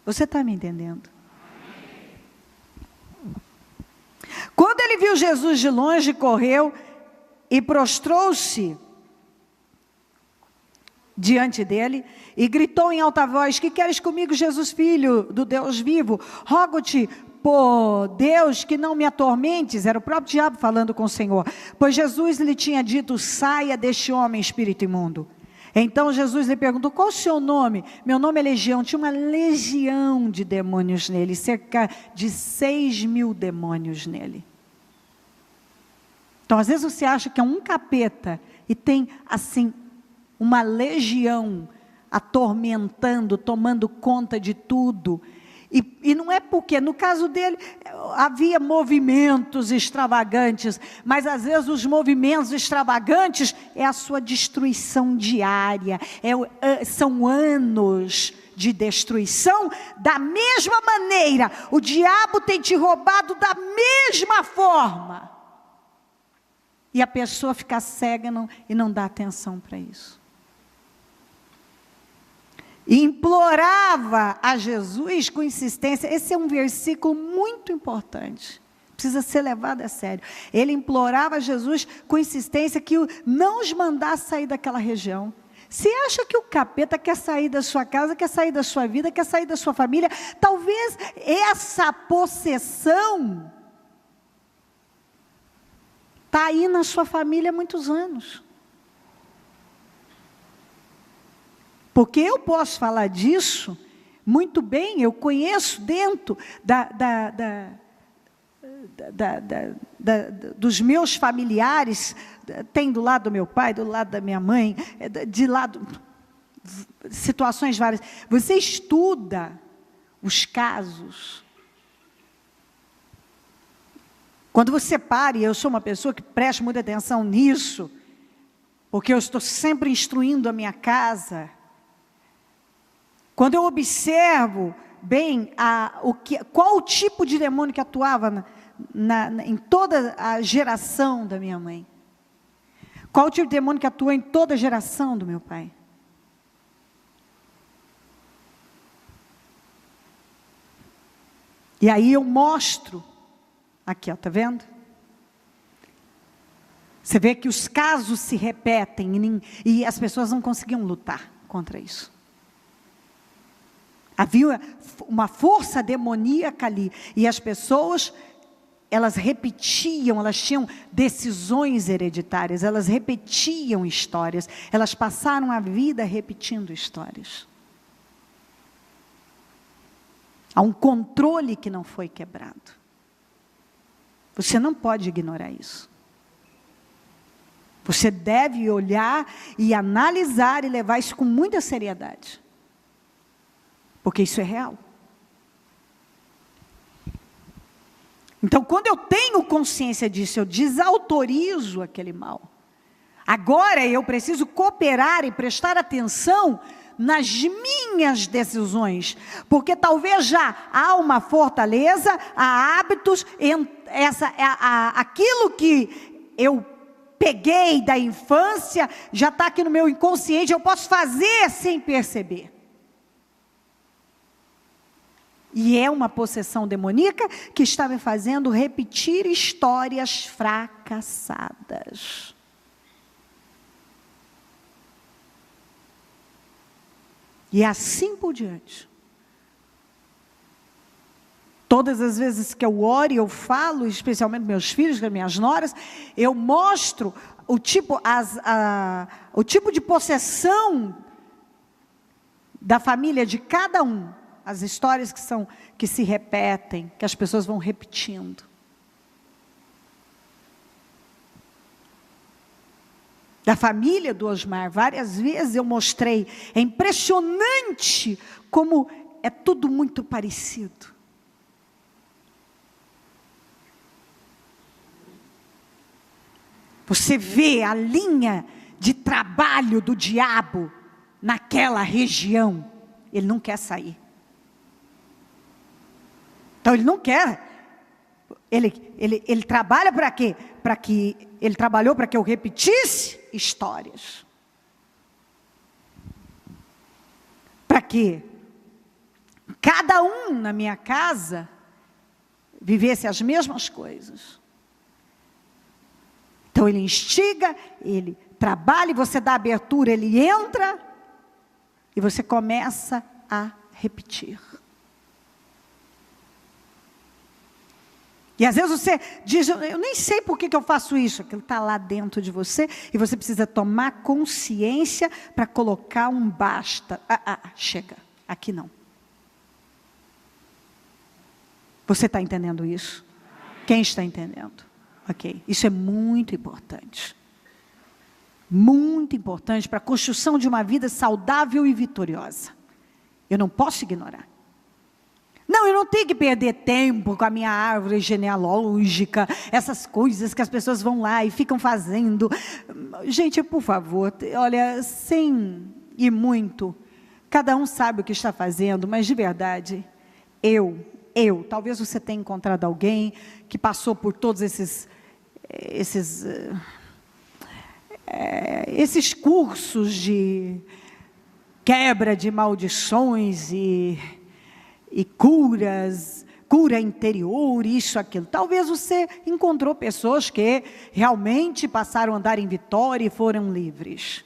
S1: Você está me entendendo? Quando ele viu Jesus de longe, correu e prostrou-se diante dele e gritou em alta voz: que queres comigo, Jesus, filho do Deus vivo? Rogo-te por Deus que não me atormentes. Era o próprio diabo falando com o Senhor, pois Jesus lhe tinha dito: saia deste homem, espírito imundo. Então Jesus lhe perguntou: qual o seu nome? Meu nome é Legião. Tinha uma legião de demônios nele, cerca de 6.000 demônios nele. Então às vezes você acha que é um capeta e tem assim uma legião atormentando, tomando conta de tudo. E não é porque, no caso dele, havia movimentos extravagantes, mas às vezes os movimentos extravagantes é a sua destruição diária, são anos de destruição. Da mesma maneira, o diabo tem te roubado da mesma forma. E a pessoa fica cega e não dá atenção para isso. E implorava a Jesus com insistência. Esse é um versículo muito importante, precisa ser levado a sério. Ele implorava a Jesus com insistência que não os mandasse sair daquela região. Se acha que o capeta quer sair da sua casa, quer sair da sua vida, quer sair da sua família, talvez essa possessão está aí na sua família há muitos anos. Porque eu posso falar disso muito bem, eu conheço dentro dos meus familiares, tem do lado do meu pai, do lado da minha mãe, de lado, situações várias. Você estuda os casos. Quando você para, e eu sou uma pessoa que presta muita atenção nisso, porque eu estou sempre instruindo a minha casa. Quando eu observo bem qual o tipo de demônio que atuava em toda a geração da minha mãe. Qual o tipo de demônio que atua em toda a geração do meu pai. E aí eu mostro, aqui ó, tá vendo? Você vê que os casos se repetem e as pessoas não conseguiam lutar contra isso. Havia uma força demoníaca ali, e as pessoas, elas repetiam, elas tinham decisões hereditárias, elas repetiam histórias, elas passaram a vida repetindo histórias. Há um controle que não foi quebrado. Você não pode ignorar isso. Você deve olhar e analisar e levar isso com muita seriedade. Porque isso é real. Então, quando eu tenho consciência disso, eu desautorizo aquele mal. Agora eu preciso cooperar e prestar atenção nas minhas decisões, porque talvez já há uma fortaleza, há hábitos, aquilo que eu peguei da infância, já está aqui no meu inconsciente, eu posso fazer sem perceber. E é uma possessão demoníaca que está me fazendo repetir histórias fracassadas. E assim por diante. Todas as vezes que eu oro e eu falo, especialmente meus filhos, minhas noras, eu mostro o tipo de possessão da família de cada um. As histórias que se repetem, que as pessoas vão repetindo. Da família do Osmar, várias vezes eu mostrei. É impressionante como é tudo muito parecido. Você vê a linha de trabalho do diabo naquela região. Ele não quer sair. Então ele não quer. Ele trabalha para quê? Ele trabalhou para que eu repetisse histórias. Para que cada um na minha casa vivesse as mesmas coisas. Então ele instiga, ele trabalha, e você dá abertura, ele entra, e você começa a repetir. E às vezes você diz, eu nem sei por que eu faço isso. Aquilo está lá dentro de você, e você precisa tomar consciência para colocar um basta. Chega, aqui não. Você está entendendo isso? Quem está entendendo? Ok, isso é muito importante. Muito importante para a construção de uma vida saudável e vitoriosa. Eu não posso ignorar. Não, eu não tenho que perder tempo com a minha árvore genealógica, essas coisas que as pessoas vão lá e ficam fazendo. Gente, por favor, olha, sem ir muito, cada um sabe o que está fazendo, mas de verdade, talvez você tenha encontrado alguém que passou por todos esses cursos de quebra de maldições e cura interior, isso, aquilo. Talvez você encontrou pessoas que realmente passaram a andar em vitória e foram livres.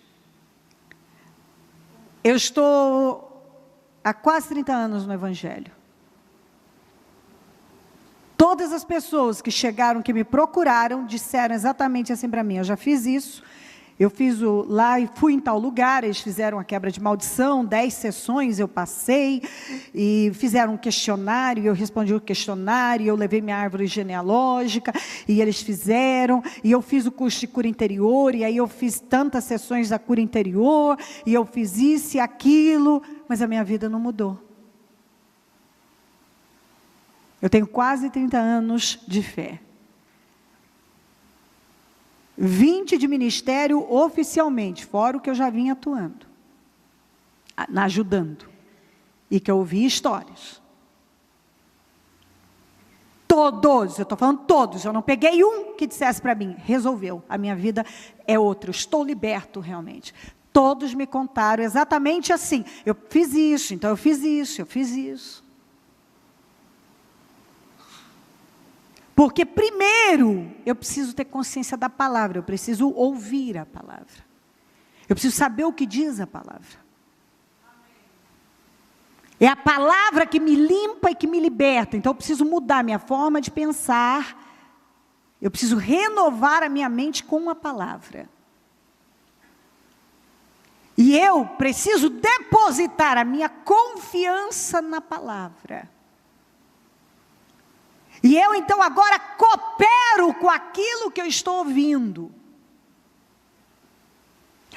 S1: Eu estou há quase 30 anos no Evangelho. Todas as pessoas que chegaram, que me procuraram, disseram exatamente assim para mim: eu já fiz isso, eu fiz lá e fui em tal lugar, eles fizeram a quebra de maldição, 10 sessões eu passei, e fizeram um questionário, eu respondi o questionário, eu levei minha árvore genealógica, e eles fizeram, e eu fiz o curso de cura interior, e aí eu fiz tantas sessões da cura interior, e eu fiz isso e aquilo, mas a minha vida não mudou. Eu tenho quase 30 anos de fé. 20 de ministério oficialmente, fora o que eu já vinha atuando, ajudando, e que eu ouvi histórias. Todos, eu estou falando todos, eu não peguei um que dissesse para mim, resolveu, a minha vida é outra, eu estou liberto realmente. Todos me contaram exatamente assim, eu fiz isso, então eu fiz isso, eu fiz isso. Porque primeiro, eu preciso ter consciência da palavra, eu preciso ouvir a palavra. Eu preciso saber o que diz a palavra. É a palavra que me limpa e que me liberta. Então eu preciso mudar minha forma de pensar. Eu preciso renovar a minha mente com a palavra. E eu preciso depositar a minha confiança na palavra. E eu, então, agora coopero com aquilo que eu estou ouvindo.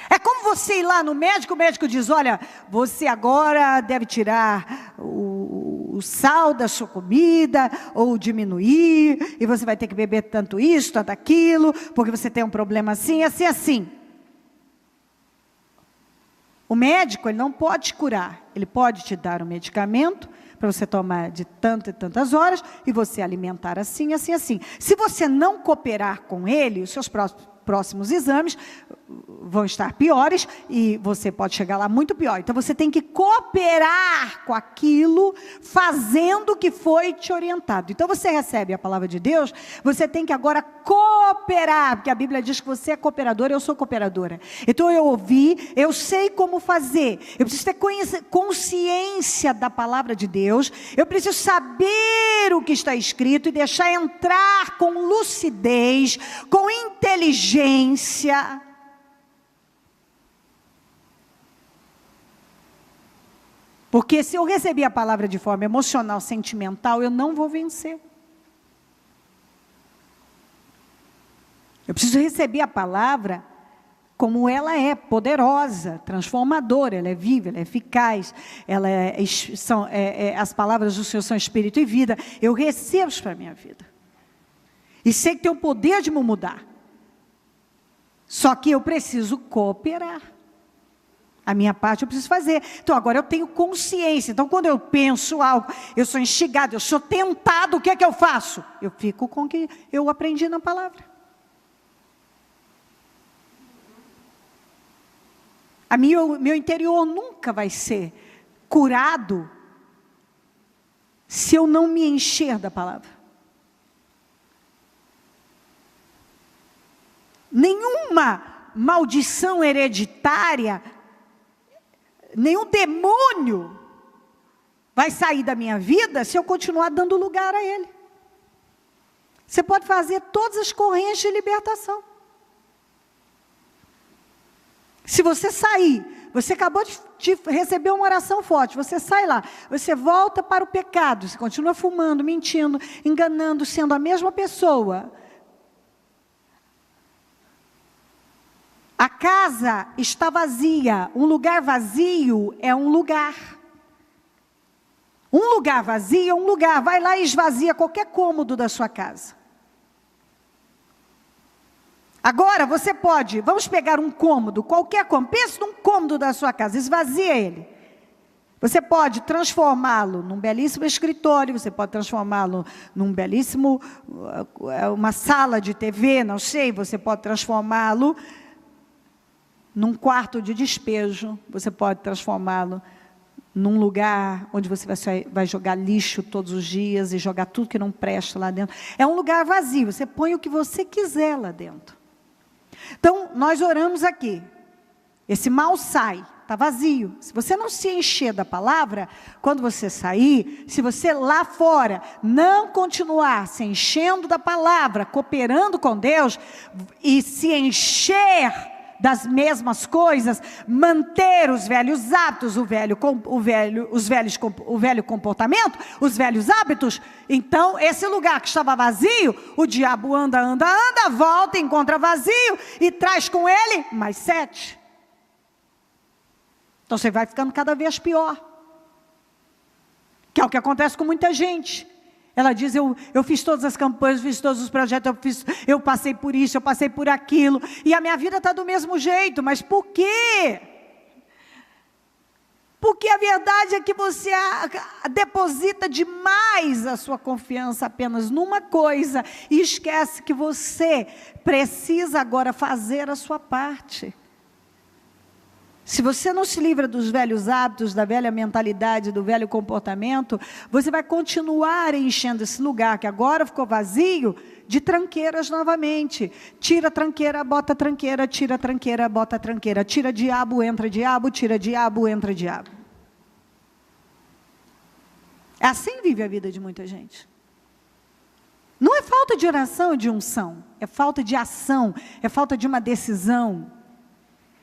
S1: É como você ir lá no médico, o médico diz, olha, você agora deve tirar o sal da sua comida, ou diminuir, e você vai ter que beber tanto isso, tanto aquilo, porque você tem um problema assim, assim, assim. O médico, ele não pode te curar. Ele pode te dar um medicamento para você tomar de tantas e tantas horas e você alimentar assim, assim, assim. Se você não cooperar com ele, os seus próximos exames vão estar piores e você pode chegar lá muito pior. Então, você tem que cooperar com aquilo, fazendo o que foi te orientado. Então, você recebe a palavra de Deus, você tem que agora cooperar, porque a Bíblia diz que você é cooperador, eu sou cooperadora. Então, eu ouvi, eu sei como fazer. Eu preciso ter consciência da palavra de Deus, eu preciso saber o que está escrito e deixar entrar com lucidez, com inteligência. Porque se eu receber a palavra de forma emocional, sentimental, eu não vou vencer. Eu preciso receber a palavra como ela é, poderosa, transformadora, ela é viva, ela é eficaz, as palavras do Senhor são espírito e vida. Eu recebo isso para a minha vida. E sei que tem o poder de me mudar. Só que eu preciso cooperar. A minha parte eu preciso fazer. Então, agora eu tenho consciência. Então, quando eu penso algo, eu sou instigado, eu sou tentado, o que é que eu faço? Eu fico com o que eu aprendi na palavra. Meu interior nunca vai ser curado se eu não me encher da palavra. Nenhuma maldição hereditária, nenhum demônio vai sair da minha vida se eu continuar dando lugar a ele. Você pode fazer todas as correntes de libertação. Se você sair, você acabou de receber uma oração forte, você sai lá, você volta para o pecado, você continua fumando, mentindo, enganando, sendo a mesma pessoa. A casa está vazia, um lugar vazio é um lugar. Um lugar vazio é um lugar, vai lá e esvazia qualquer cômodo da sua casa. Agora você pode, vamos pegar um cômodo, qualquer cômodo, pense num cômodo da sua casa, esvazia ele. Você pode transformá-lo num belíssimo escritório, você pode transformá-lo num belíssimo, uma sala de TV, não sei, você pode transformá-lo num quarto de despejo, você pode transformá-lo num lugar onde você vai jogar lixo todos os dias e jogar tudo que não presta lá dentro. É um lugar vazio, você põe o que você quiser lá dentro. Então, nós oramos aqui, esse mal sai, está vazio. Se você não se encher da palavra, quando você sair, se você lá fora não continuar se enchendo da palavra, cooperando com Deus, e se encher das mesmas coisas, manter os velhos hábitos, o velho comportamento, os velhos hábitos, então esse lugar que estava vazio, o diabo anda, volta, encontra vazio e traz com ele mais 7. Então você vai ficando cada vez pior, que é o que acontece com muita gente. Ela diz, eu fiz todas as campanhas, fiz todos os projetos, eu passei por isso, eu passei por aquilo, e a minha vida está do mesmo jeito, mas por quê? Porque a verdade é que você deposita demais a sua confiança apenas numa coisa, e esquece que você precisa agora fazer a sua parte. Se você não se livra dos velhos hábitos, da velha mentalidade, do velho comportamento, você vai continuar enchendo esse lugar que agora ficou vazio de tranqueiras novamente. Tira a tranqueira, bota a tranqueira, tira a tranqueira, bota a tranqueira. Tira diabo, entra diabo, tira diabo, entra diabo. Assim vive a vida de muita gente. Não é falta de oração e de unção, é falta de ação, é falta de uma decisão.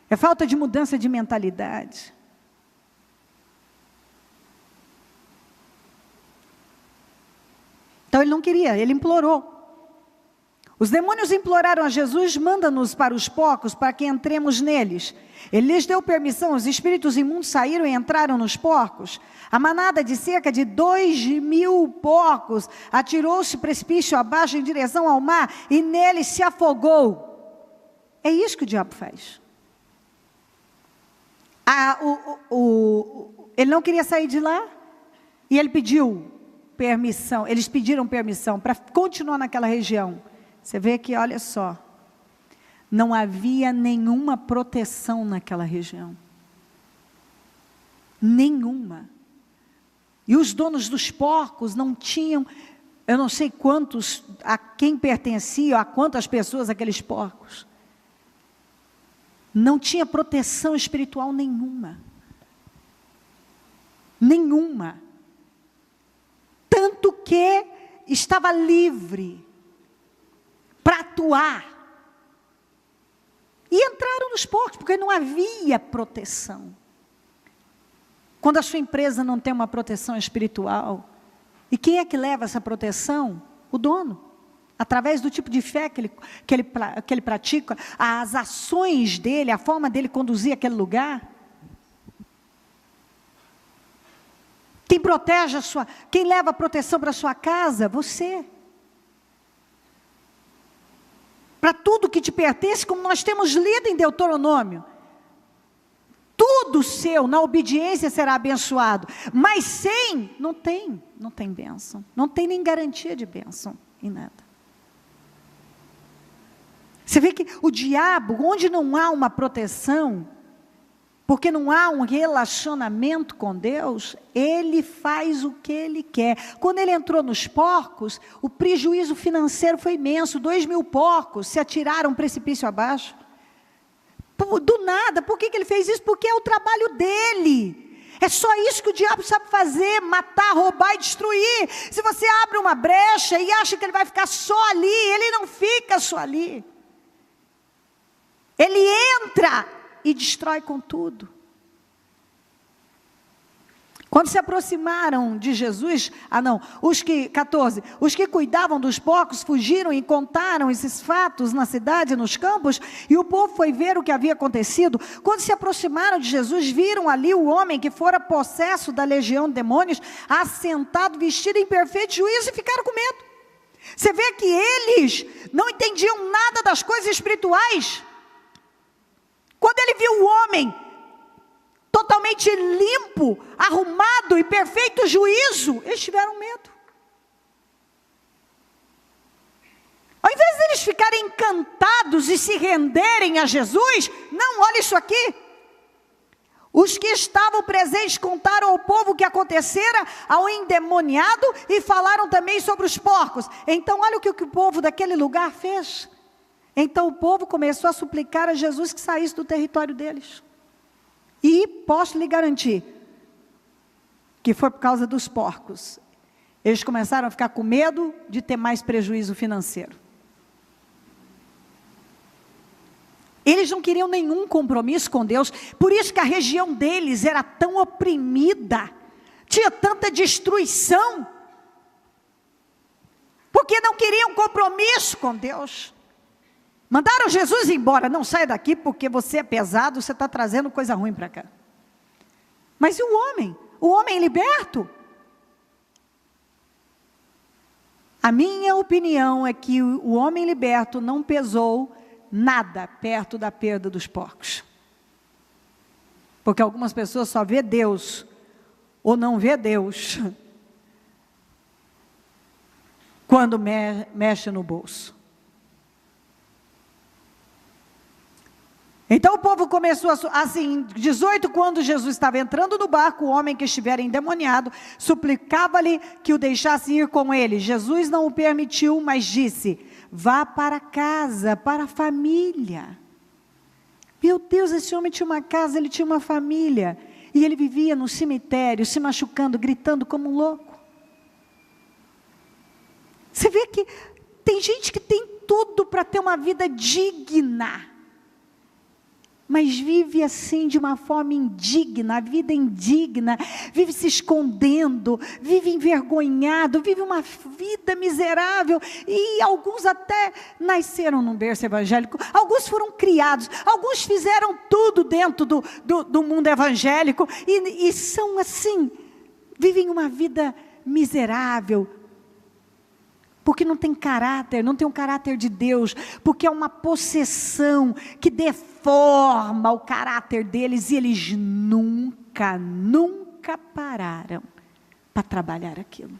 S1: É falta de mudança de mentalidade. Então ele não queria, ele implorou. Os demônios imploraram a Jesus, manda-nos para os porcos, para que entremos neles. Ele lhes deu permissão, os espíritos imundos saíram e entraram nos porcos. A manada de cerca de 2.000 porcos atirou-se precipício abaixo em direção ao mar e nele se afogou. É isso que o diabo faz. Ele não queria sair de lá, e ele pediu permissão, eles pediram permissão para continuar naquela região. Você vê que, olha só, não havia nenhuma proteção naquela região. Nenhuma. E os donos dos porcos não tinham, eu não sei quantos, a quem pertenciam, a quantas pessoas aqueles porcos. Não tinha proteção espiritual nenhuma. Nenhuma. Tanto que estava livre para atuar. E entraram nos porcos, porque não havia proteção. Quando a sua empresa não tem uma proteção espiritual, e quem é que leva essa proteção? O dono. Através do tipo de fé que ele pratica, as ações dele, a forma dele conduzir aquele lugar. Quem protege quem leva a proteção para a sua casa? Você. Para tudo que te pertence, como nós temos lido em Deuteronômio. Tudo seu, na obediência, será abençoado. Mas sem, não tem bênção. Não tem nem garantia de bênção em nada. Você vê que o diabo, onde não há uma proteção, porque não há um relacionamento com Deus, ele faz o que ele quer. Quando ele entrou nos porcos, o prejuízo financeiro foi imenso. 2.000 porcos se atiraram um precipício abaixo. Do nada. Por que ele fez isso? Porque é o trabalho dele. É só isso que o diabo sabe fazer: matar, roubar e destruir. Se você abre uma brecha e acha que ele vai ficar só ali, ele não fica só ali. Ele entra e destrói com tudo. Quando se aproximaram de Jesus, os que cuidavam dos porcos fugiram e contaram esses fatos na cidade e nos campos, e o povo foi ver o que havia acontecido. Quando se aproximaram de Jesus, viram ali o homem que fora possesso da legião de demônios, assentado, vestido em perfeito juízo, e ficaram com medo. Você vê que eles não entendiam nada das coisas espirituais. Quando ele viu o homem totalmente limpo, arrumado e perfeito juízo, eles tiveram medo. Ao invés de eles ficarem encantados e se renderem a Jesus, não, olha isso aqui. Os que estavam presentes contaram ao povo o que acontecera ao endemoniado e falaram também sobre os porcos. Então olha o que o povo daquele lugar fez. Então o povo começou a suplicar a Jesus que saísse do território deles. E posso lhe garantir que foi por causa dos porcos. Eles começaram a ficar com medo de ter mais prejuízo financeiro. Eles não queriam nenhum compromisso com Deus. Por isso que a região deles era tão oprimida. Tinha tanta destruição. Porque não queriam compromisso com Deus. Mandaram Jesus embora. Não saia daqui porque você é pesado, você está trazendo coisa ruim para cá. Mas e o homem? O homem liberto? A minha opinião é que o homem liberto não pesou nada perto da perda dos porcos. Porque algumas pessoas só vê Deus ou não vê Deus quando mexe no bolso. Então o povo começou assim, 18, quando Jesus estava entrando no barco, o homem que estivera endemoniado, suplicava-lhe que o deixasse ir com ele. Jesus não o permitiu, mas disse: vá para casa, para a família. Meu Deus, esse homem tinha uma casa, ele tinha uma família. E ele vivia no cemitério, se machucando, gritando como um louco. Você vê que tem gente que tem tudo para ter uma vida digna, mas vive assim de uma forma indigna, a vida indigna, vive se escondendo, vive envergonhado, vive uma vida miserável, e alguns até nasceram num berço evangélico, alguns foram criados, alguns fizeram tudo dentro do mundo evangélico, e são assim, vivem uma vida miserável, porque não tem caráter, não tem o caráter de Deus, porque é uma possessão que deforma o caráter deles, e eles nunca pararam para trabalhar aquilo.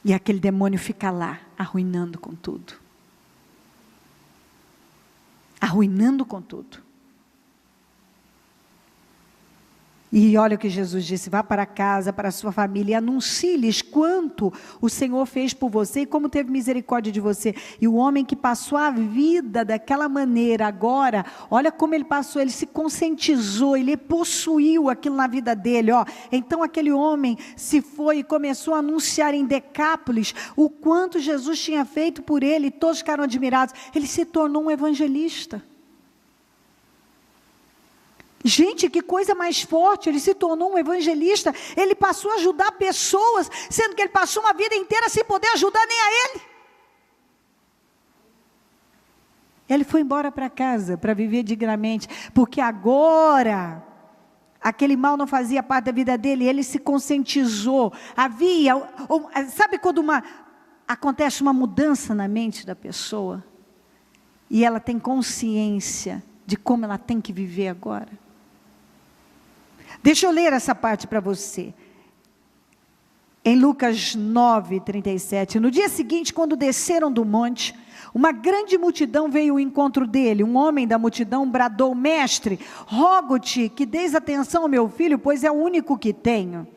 S1: E aquele demônio fica lá, arruinando com tudo. Arruinando com tudo. E olha o que Jesus disse: vá para casa, para a sua família, e anuncie-lhes quanto o Senhor fez por você e como teve misericórdia de você. E o homem que passou a vida daquela maneira agora, olha como ele passou, ele se conscientizou, ele possuiu aquilo na vida dele. Então aquele homem se foi e começou a anunciar em Decápolis o quanto Jesus tinha feito por ele, e todos ficaram admirados. Ele se tornou um evangelista. Gente, que coisa mais forte, ele se tornou um evangelista, ele passou a ajudar pessoas, sendo que ele passou uma vida inteira sem poder ajudar nem a ele. Ele foi embora para casa, para viver dignamente, porque agora, aquele mal não fazia parte da vida dele, ele se conscientizou. Sabe quando acontece uma mudança na mente da pessoa, e ela tem consciência de como ela tem que viver agora? Deixa eu ler essa parte para você. Em Lucas 9:37, no dia seguinte, quando desceram do monte, uma grande multidão veio ao encontro dele. Um homem da multidão bradou: mestre, rogo-te que deis atenção ao meu filho, pois é o único que tenho.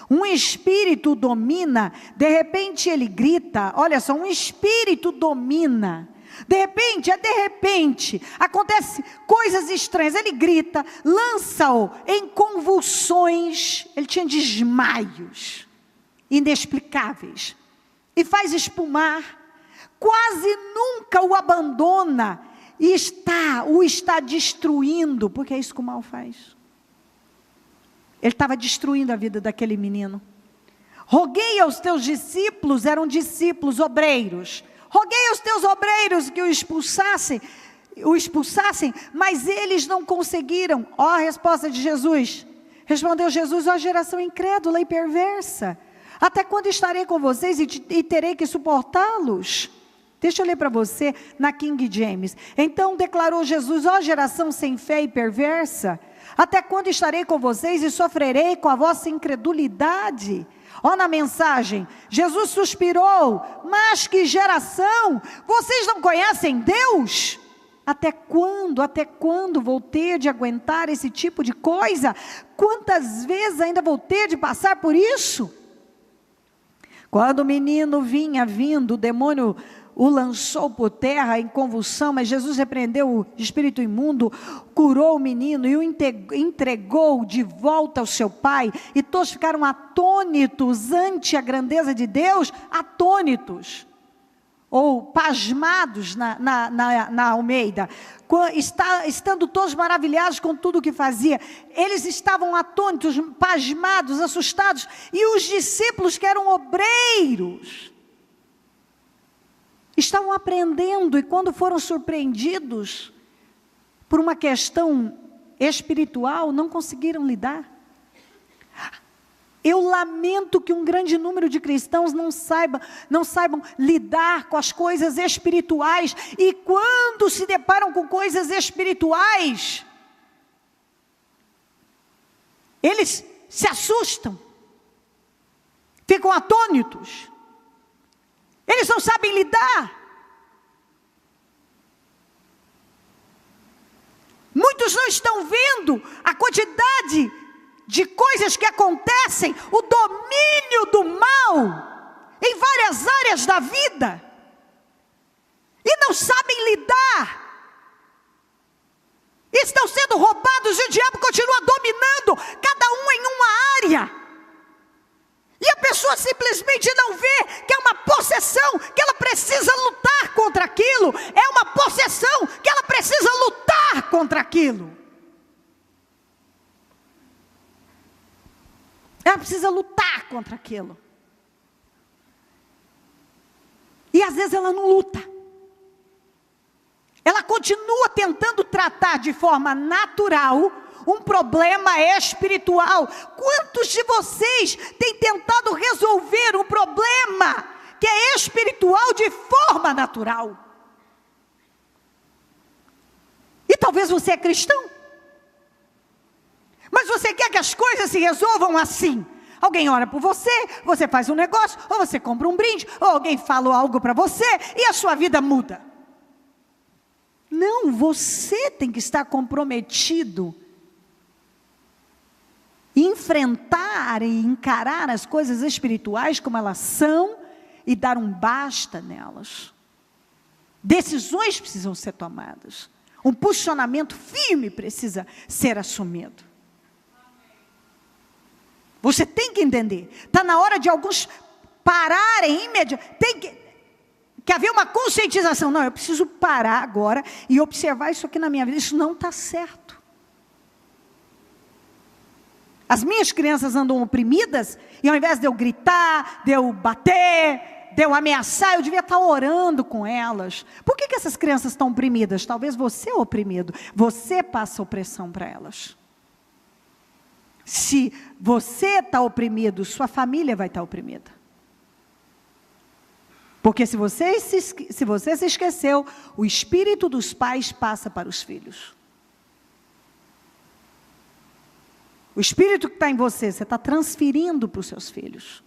S1: Um espírito domina, de repente ele grita, olha só, um espírito domina. De repente, acontece coisas estranhas, ele grita, lança-o em convulsões, ele tinha desmaios inexplicáveis, e faz espumar, quase nunca o abandona, e o está destruindo, porque é isso que o mal faz. Ele estava destruindo a vida daquele menino. Roguei aos teus discípulos, eram discípulos, obreiros, roguei aos teus obreiros que o expulsassem, mas eles não conseguiram. A resposta de Jesus. Respondeu Jesus: ó geração incrédula e perversa, até quando estarei com vocês e terei que suportá-los? Deixa eu ler para você na King James. Então declarou Jesus: ó geração sem fé e perversa, até quando estarei com vocês e sofrerei com a vossa incredulidade? Na mensagem, Jesus suspirou: mas que geração, vocês não conhecem Deus? Até quando vou ter de aguentar esse tipo de coisa? Quantas vezes ainda vou ter de passar por isso? Quando o menino vinha vindo, o demônio o lançou por terra em convulsão, mas Jesus repreendeu o espírito imundo, curou o menino e o entregou de volta ao seu pai, e todos ficaram atônitos ante a grandeza de Deus, atônitos, ou pasmados na Almeida, estando todos maravilhados com tudo o que fazia. Eles estavam atônitos, pasmados, assustados, e os discípulos, que eram obreiros, estavam aprendendo, e quando foram surpreendidos por uma questão espiritual, não conseguiram lidar. Eu lamento que um grande número de cristãos não saibam lidar com as coisas espirituais, e quando se deparam com coisas espirituais, eles se assustam, ficam atônitos, eles não sabem lidar. Muitos não estão vendo a quantidade de coisas que acontecem, o domínio do mal em várias áreas da vida, e não sabem lidar, estão sendo roubados, e o diabo continua dominando cada um em uma área, e a pessoa simplesmente não vê que é uma possessão, que ela precisa lutar contra aquilo, é uma possessão que ela precisa lutar contra aquilo. Ela precisa lutar contra aquilo. E às vezes ela não luta. Ela continua tentando tratar de forma natural um problema espiritual. Quantos de vocês têm tentado resolver um problema que é espiritual de forma natural? E talvez você é cristão, mas você quer que as coisas se resolvam assim. Alguém ora por você, você faz um negócio, ou você compra um brinde, ou alguém fala algo para você, e a sua vida muda. Não, você tem que estar comprometido em enfrentar e encarar as coisas espirituais como elas são, e dar um basta nelas. Decisões precisam ser tomadas. Um posicionamento firme precisa ser assumido. Você tem que entender. Está na hora de alguns pararem imediatamente. Tem que haver uma conscientização. Não, eu preciso parar agora e observar isso aqui na minha vida. Isso não está certo. As minhas crianças andam oprimidas, e ao invés de eu gritar, de eu bater, de eu ameaçar, eu devia estar orando com elas. Por que essas crianças estão oprimidas? Talvez você é oprimido. Você passa opressão para elas. Se você está oprimido, sua família vai estar oprimida. Porque se você se esqueceu, o espírito dos pais passa para os filhos. O espírito que está em você, você está transferindo para os seus filhos.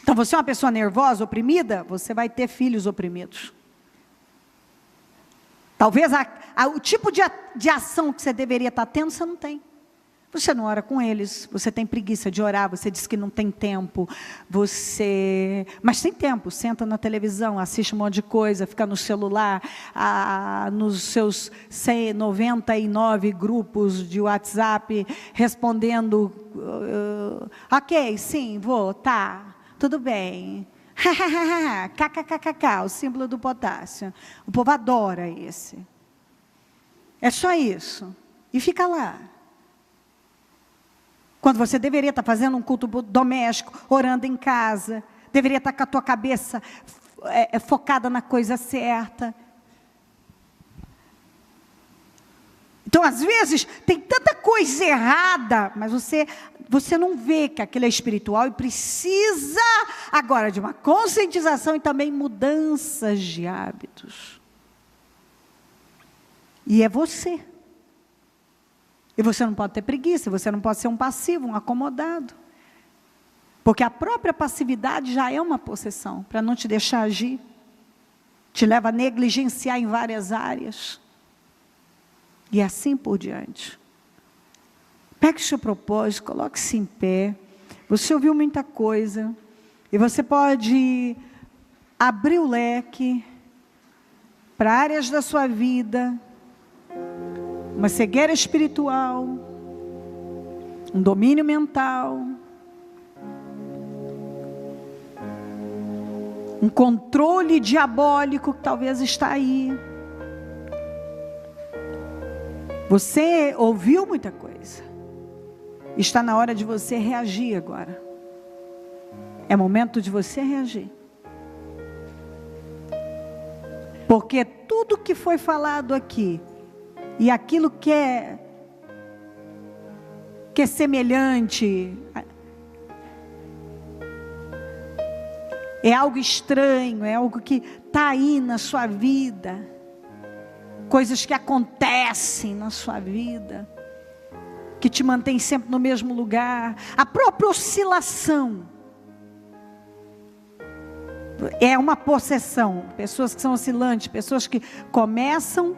S1: Então, você é uma pessoa nervosa, oprimida, você vai ter filhos oprimidos. Talvez o tipo de ação que você deveria estar tendo, você não tem. Você não ora com eles, você tem preguiça de orar, você diz que não tem tempo, mas tem tempo, senta na televisão, assiste um monte de coisa, fica no celular, nos seus 99 grupos de WhatsApp, respondendo, ok, sim, vou, tá, tudo bem, kkkk, o símbolo do potássio, o povo adora esse, é só isso, e fica lá. Quando você deveria estar fazendo um culto doméstico, orando em casa, deveria estar com a tua cabeça focada na coisa certa. Então, às vezes, tem tanta coisa errada, mas você não vê que aquilo é espiritual e precisa agora de uma conscientização e também mudanças de hábitos. E é você. E você não pode ter preguiça, você não pode ser um passivo, um acomodado. Porque a própria passividade já é uma possessão, para não te deixar agir. Te leva a negligenciar em várias áreas. E assim por diante. Pegue o seu propósito, coloque-se em pé. Você ouviu muita coisa. E você pode abrir o leque para áreas da sua vida. Uma cegueira espiritual, um domínio mental, um controle diabólico que talvez está aí. Você ouviu muita coisa. Está na hora de você reagir agora. É momento de você reagir. Porque tudo que foi falado aqui, e aquilo que é semelhante, é algo estranho, é algo que está aí na sua vida, coisas que acontecem na sua vida, que te mantém sempre no mesmo lugar, a própria oscilação, é uma possessão, pessoas que são oscilantes, pessoas que começam,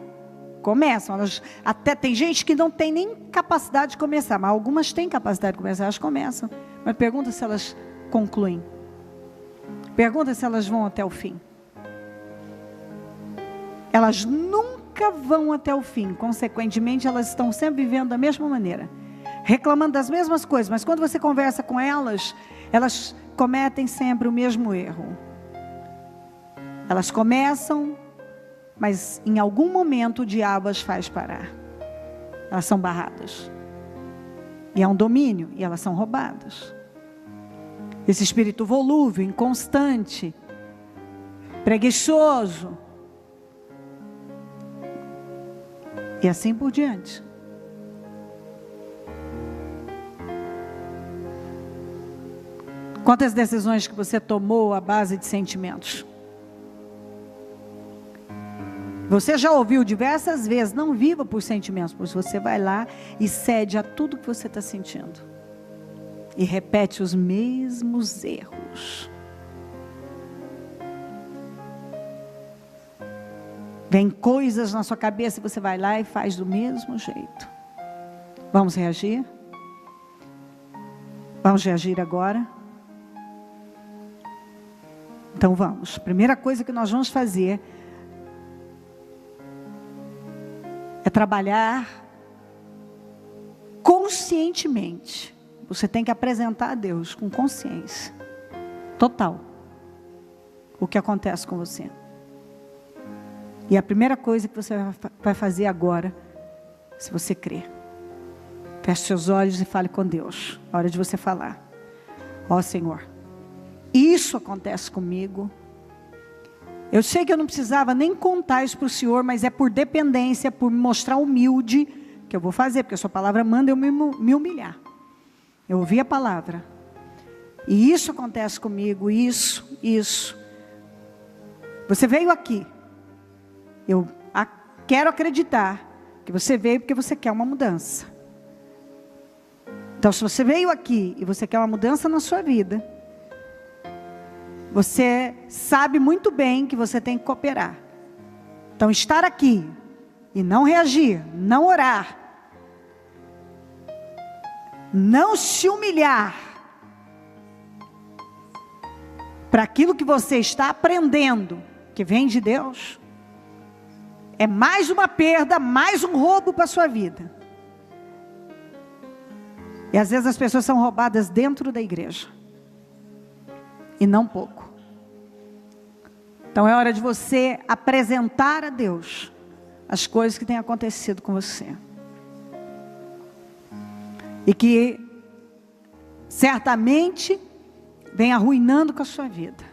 S1: elas, até tem gente que não tem nem capacidade de começar, mas algumas têm capacidade de começar, elas começam, mas pergunta se elas concluem, pergunta se elas vão até o fim, elas nunca vão até o fim, consequentemente elas estão sempre vivendo da mesma maneira, reclamando das mesmas coisas, mas quando você conversa com elas, elas cometem sempre o mesmo erro, elas começam, mas em algum momento o diabo as faz parar. Elas são barradas. E é um domínio, e elas são roubadas. Esse espírito volúvel, inconstante, preguiçoso, E assim por diante. Quantas decisões que você tomou à base de sentimentos? Você já ouviu diversas vezes, não viva por sentimentos, pois você vai lá e cede a tudo que você está sentindo. E repete os mesmos erros. Vem coisas na sua cabeça e você vai lá e faz do mesmo jeito. Vamos reagir? Vamos reagir agora? Então vamos. Primeira coisa que nós vamos fazer é trabalhar conscientemente. Você tem que apresentar a Deus com consciência total o que acontece com você. E a primeira coisa que você vai fazer agora, se você crer, feche seus olhos e fale com Deus. É hora de você falar: ó Senhor, isso acontece comigo. Eu sei que eu não precisava nem contar isso para o Senhor, mas é por dependência, por me mostrar humilde, que eu vou fazer, porque a sua palavra manda eu me humilhar. Eu ouvi a palavra. E isso acontece comigo, isso. Você veio aqui. Eu quero acreditar que você veio porque você quer uma mudança. Então, se você veio aqui e você quer uma mudança na sua vida, você sabe muito bem que você tem que cooperar. Então, estar aqui e não reagir, não orar, não se humilhar para aquilo que você está aprendendo, que vem de Deus, é mais uma perda, mais um roubo para a sua vida. E às vezes as pessoas são roubadas dentro da igreja. E não pouco. Então é hora de você apresentar a Deus as coisas que têm acontecido com você. E que certamente vem arruinando com a sua vida.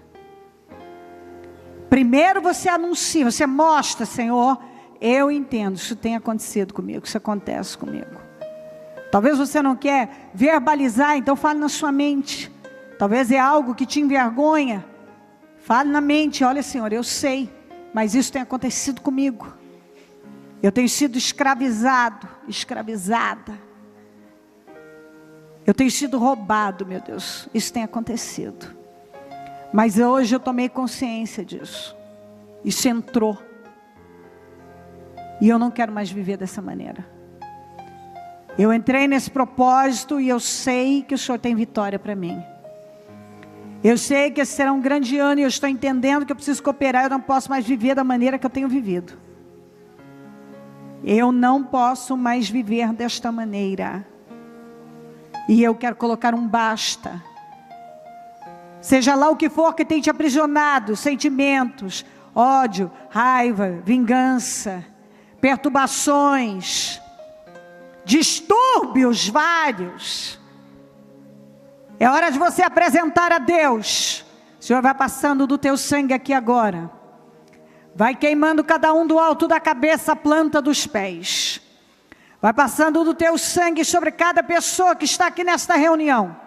S1: Primeiro você anuncia, você mostra: Senhor, eu entendo, isso tem acontecido comigo, isso acontece comigo. Talvez você não quer verbalizar, então fale na sua mente. Talvez é algo que te envergonha. Fale na mente: olha Senhor, eu sei, mas isso tem acontecido comigo. Eu tenho sido escravizado, escravizada. Eu tenho sido roubado, meu Deus, isso tem acontecido. Mas hoje eu tomei consciência disso. Isso entrou. E eu não quero mais viver dessa maneira. Eu entrei nesse propósito e eu sei que o Senhor tem vitória para mim. Eu sei que esse será um grande ano e eu estou entendendo que eu preciso cooperar. Eu não posso mais viver da maneira que eu tenho vivido. Eu não posso mais viver desta maneira. E eu quero colocar um basta. Seja lá o que for que tem te aprisionado, sentimentos, ódio, raiva, vingança, perturbações, distúrbios vários. É hora de você apresentar a Deus. O Senhor vai passando do teu sangue aqui agora. Vai queimando cada um do alto da cabeça à planta dos pés. Vai passando do teu sangue sobre cada pessoa que está aqui nesta reunião.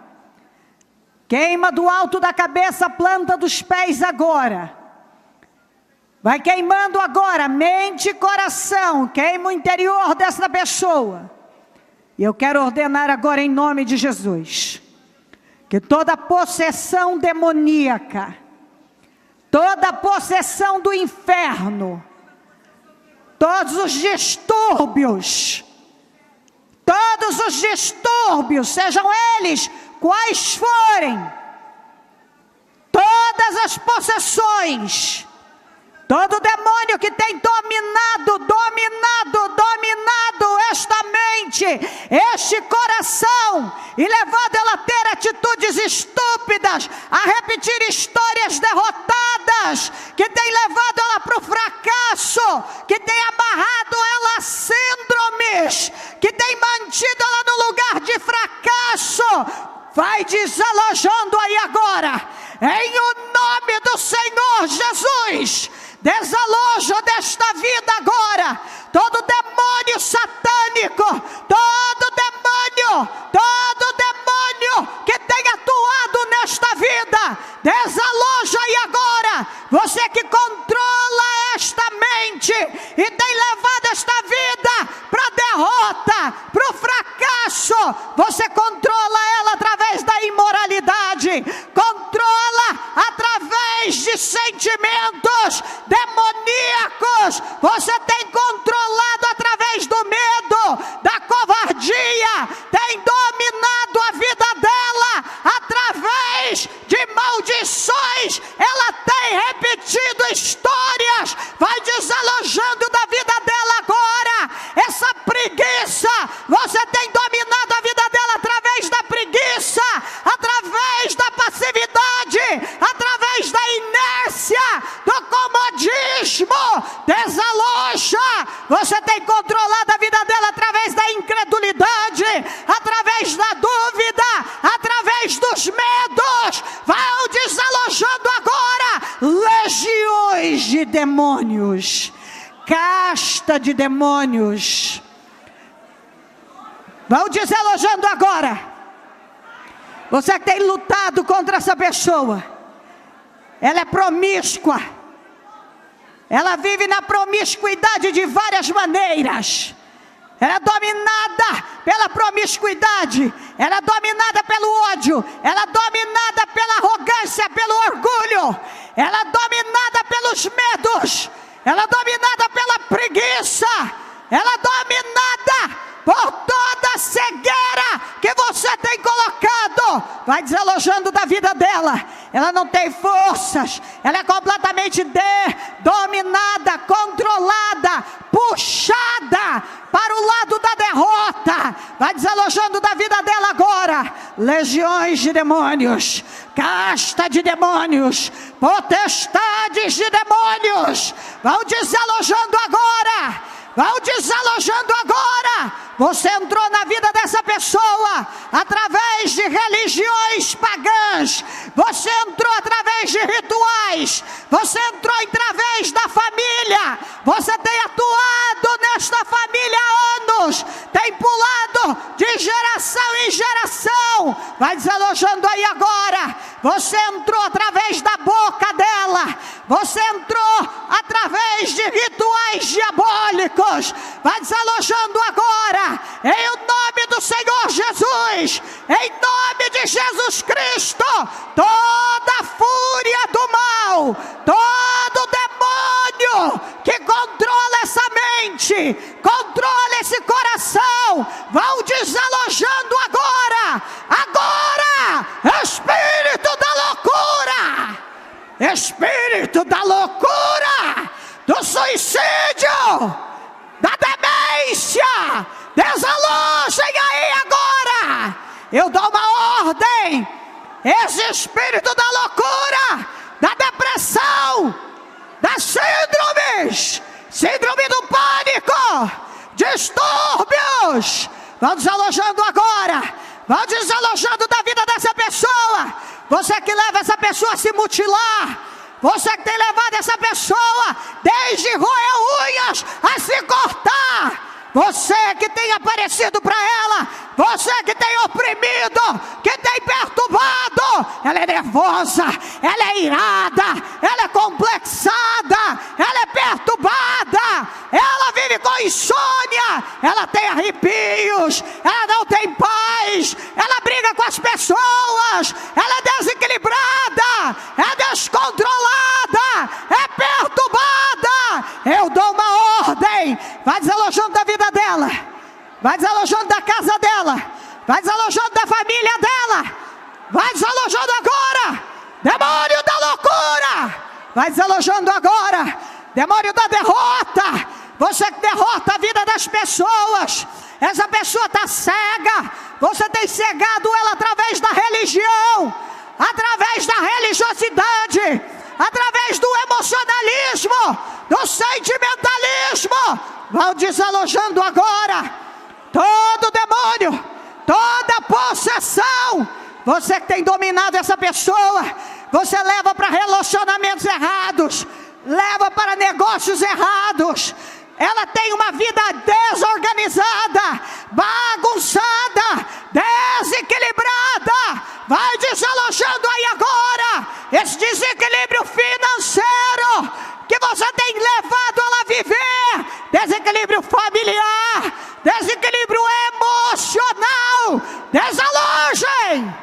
S1: Queima do alto da cabeça a planta dos pés agora. Vai queimando agora mente e coração. Queima o interior dessa pessoa. E eu quero ordenar agora em nome de Jesus, que toda possessão demoníaca, toda possessão do inferno, todos os distúrbios, sejam eles quais forem, todas as possessões, todo demônio que tem dominado esta mente, este coração, e levado ela a ter atitudes estúpidas, a repetir histórias derrotadas, que tem levado ela para o fracasso, que tem amarrado ela a síndromes, que tem mantido ela no lugar de fracasso. Vai desalojando aí agora, em o nome do Senhor Jesus. Desaloja desta vida agora todo demônio satânico, todo demônio que tem atuado nesta vida, desaloja aí agora. Você que controla esta mente e tem levado esta vida para a derrota, para o fracasso, você controla ela através da imoralidade, controla através de sentimentos demoníacos, você tem controlado através do medo, da covardia, tem dominado a vida dela através de maldições, ela tem repetido histórias, vai desalojando da vida dela agora. Essa preguiça, você tem dominado a vida dela através da preguiça, através da passividade, através da inércia, do comodismo. Desaloja. Você tem controlado a vida dela através da incredulidade, através da dúvida, através dos medos. Vai desalojando agora legiões de demônios, casta de demônios. Vão desalojando agora. Você que tem lutado contra essa pessoa, ela é promíscua, ela vive na promiscuidade de várias maneiras. Ela é dominada pela promiscuidade, ela é dominada pelo ódio, ela é dominada pela arrogância, pelo orgulho, ela é dominada pelos medos, ela é dominada pela preguiça, ela é dominada por toda a cegueira que você tem colocado. Vai desalojando da vida dela. Ela não tem forças, ela é completamente dominada, controlada, puxada para o lado da derrota. Vai desalojando da vida dela agora legiões de demônios, casta de demônios, potestades de demônios. Vão desalojando agora. Vão desalojando agora. Você entrou na vida dessa pessoa através de religiões pagãs. Você entrou através de rituais. Você entrou através da família. Você tem atuado nesta família há anos. Tem pulado de geração em geração. Vai desalojando aí agora. Você entrou através da boca dela. Você entrou através de rituais diabólicos. Vai desalojando agora, em o nome do Senhor Jesus, em nome de Jesus Cristo, toda a fúria do mal, todo demônio que controla essa mente, controla esse coração, vão desalojando agora, espírito da loucura, espírito da loucura, do suicídio, da demência, desalojem aí agora. Eu dou uma ordem. Esse espírito da loucura, da depressão, das síndromes, síndrome do pânico, distúrbios, vão desalojando agora. Vão desalojando da vida dessa pessoa. Você que leva essa pessoa a se mutilar, você que tem levado essa pessoa desde roer unhas a se cortar, você que tem aparecido para ela, você que tem oprimido, que tem perturbado, ela é nervosa, ela é irada, ela é complexada, ela é perturbada, ela vive com insônia, ela tem arrepios, ela não tem paz, ela briga com as pessoas, ela é desequilibrada, é descontrolada, é perturbada. Eu dou uma ordem, vai desalojando da vida dela, vai desalojando da casa dela, vai desalojando da família dela, vai desalojando agora, demônio da loucura, vai desalojando agora, demônio da derrota, você que derrota a vida das pessoas, essa pessoa está cega, você tem cegado ela através da religião, através da religiosidade, através do emocionalismo, do sentimentalismo. Vão desalojando agora todo demônio, toda possessão. Você que tem dominado essa pessoa, você leva para relacionamentos errados, leva para negócios errados, ela tem uma vida desorganizada, bagunçada, desequilibrada. Vai desalojando aí agora esse desequilíbrio financeiro que você tem levado ela a viver, desequilíbrio familiar, desequilíbrio emocional. Desalojem,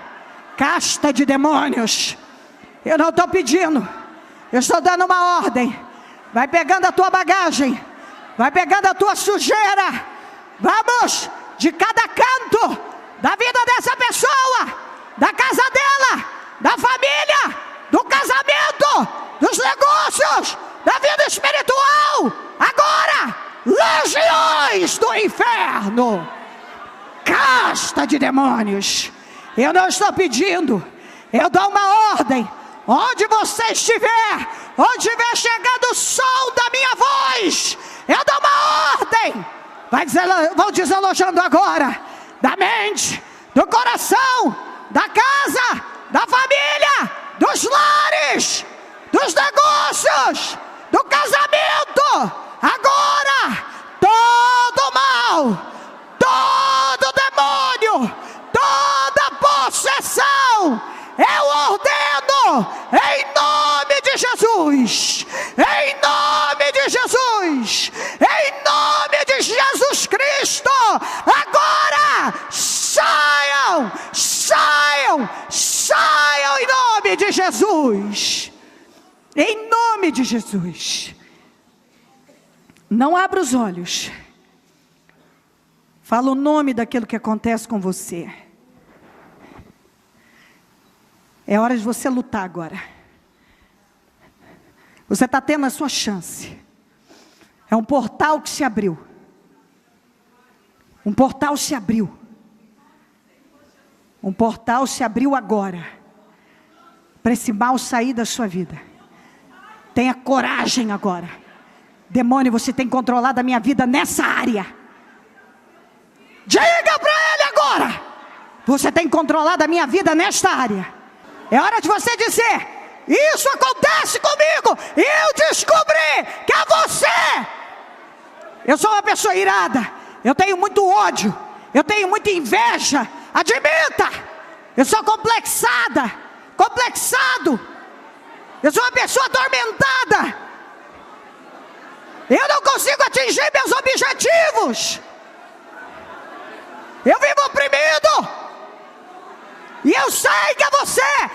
S1: casta de demônios. Eu não estou pedindo, eu estou dando uma ordem. Vai pegando a tua bagagem, vai pegando a tua sujeira. Vamos de cada canto da vida dessa pessoa, da casa dela, da família, do casamento, dos negócios, da vida espiritual. Agora, legiões do inferno, casta de demônios. Eu não estou pedindo, eu dou uma ordem. Onde você estiver, onde estiver chegando o som da minha voz, eu dou uma ordem. Vão desalojando agora da mente, do coração, da casa, da família, dos lares, dos negócios, do casamento. Agora, todo mal, todo demônio, toda possessão, eu ordeno em nome de Jesus, em nome de Jesus, em nome de Jesus Cristo. Agora saiam, saiam, saiam em nome de Jesus, em nome de Jesus. Não abra os olhos, fala o nome daquilo que acontece com você. É hora de você lutar agora. Você está tendo a sua chance. É um portal que se abriu. Um portal se abriu. Um portal se abriu agora. Para esse mal sair da sua vida. Tenha coragem agora. Demônio, você tem controlado a minha vida nessa área. Diga para ele agora. Você tem controlado a minha vida nesta área. É hora de você dizer: isso acontece comigo, e eu descobri que é você. Eu sou uma pessoa irada, eu tenho muito ódio, eu tenho muita inveja. Admita, eu sou complexada, complexado. Eu sou uma pessoa atormentada. Eu não consigo atingir meus objetivos. Eu vivo oprimido. E eu sei que é você.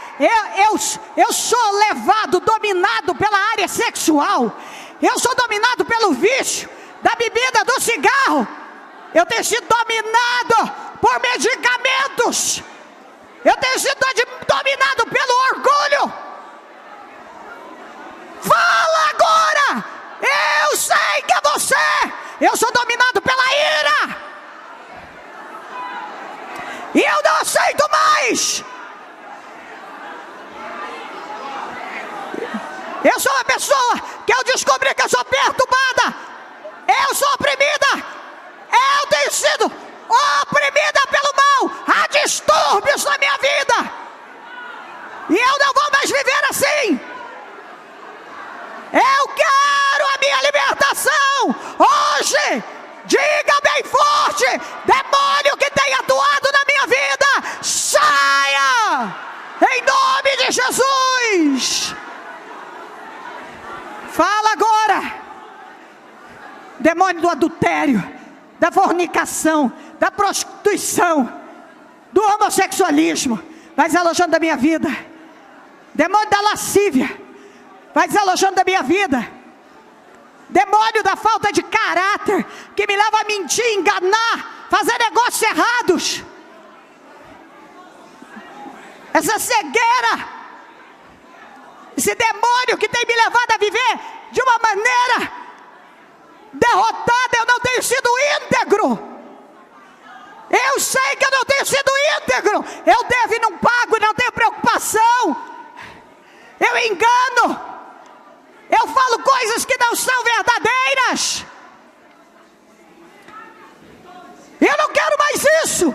S1: Eu sou levado, dominado pela área sexual. Eu sou dominado pelo vício da bebida, do cigarro. Eu tenho sido dominado por medicamentos. Eu tenho sido dominado pelo orgulho. Fala agora. Eu sei que é você. Eu sou dominado pela ira. E eu não aceito mais. Eu sou uma pessoa que eu descobri que eu sou perturbada. Eu sou oprimida. Eu tenho sido oprimida pelo mal. Há distúrbios na minha vida. E eu não vou mais viver assim. Eu quero a minha libertação hoje. Diga bem forte: demônio que tem atuado na minha vida, saia em nome de Jesus. Fala agora. Demônio do adultério, da fornicação, da prostituição, do homossexualismo, vai desalojando da minha vida. Demônio da lascívia, vai desalojando da minha vida. Demônio da falta de caráter, que me leva a mentir, enganar, fazer negócios errados. Essa cegueira, esse demônio que tem me levado a viver de uma maneira derrotada. Eu não tenho sido íntegro. Eu sei que eu não tenho sido íntegro. Eu devo e não pago, não tenho preocupação. Eu engano. Eu falo coisas que não são verdadeiras. Eu não quero mais isso.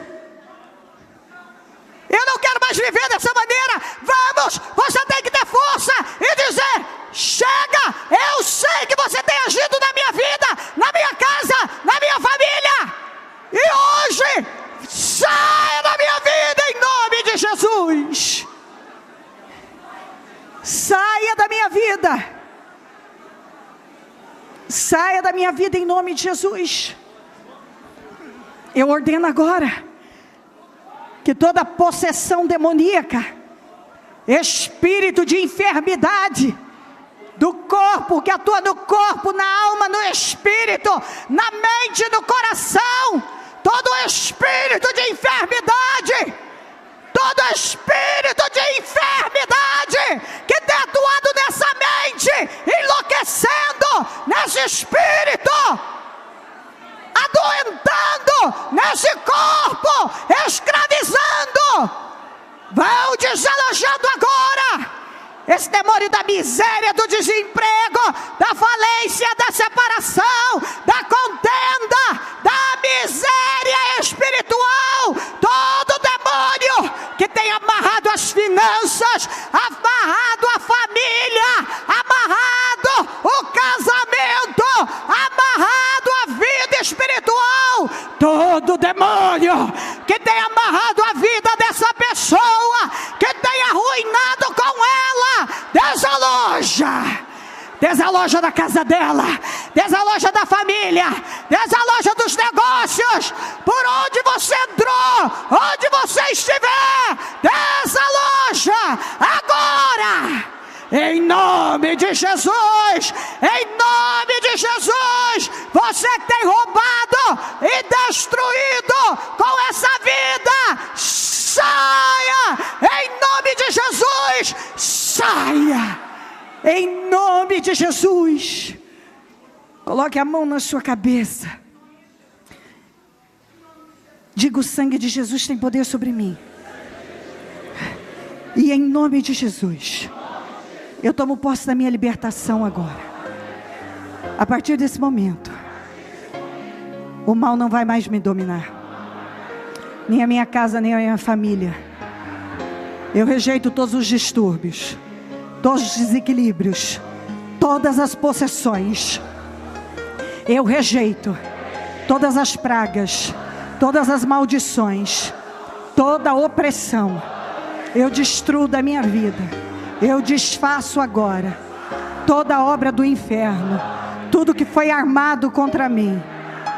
S1: Eu não quero mais viver dessa maneira. Vamos, você tem que ter força e dizer: chega, eu sei que você tem agido na minha vida, na minha saia da minha vida em nome de Jesus. Eu ordeno agora que toda possessão demoníaca, espírito de enfermidade do corpo, que atua no corpo, na alma, no espírito, na mente, no coração, todo espírito de enfermidade, todo espírito de enfermidade que tem atuado nessa mente, enlouquecendo nesse espírito, adoentando nesse corpo, escravizando, vão desalojando agora esse demônio da miséria, do desemprego, da falência, da separação, da contenda, da miséria espiritual. Todo demônio que tem amarrado as finanças, amarrado a família, amarrado o casamento, amarrado a vida espiritual. Todo demônio que tem amarrado a vida dessa pessoa, que tem arruinado com ela, desaloja da casa dela, desaloja da família, desaloja dos negócios, por onde você entrou, onde você estiver, desaloja agora, em nome de Jesus, em nome de Jesus. Você que tem roubado e destruído com essa vida, saia, em nome de Jesus, saia, em nome de Jesus. Coloque a mão na sua cabeça, diga: o sangue de Jesus tem poder sobre mim, e em nome de Jesus, eu tomo posse da minha libertação agora. A partir desse momento, o mal não vai mais me dominar, nem a minha casa, nem a minha família. Eu rejeito todos os distúrbios, todos os desequilíbrios, todas as possessões. Eu rejeito todas as pragas, todas as maldições, toda a opressão. Eu destruo da minha vida. Eu desfaço agora toda a obra do inferno, tudo que foi armado contra mim.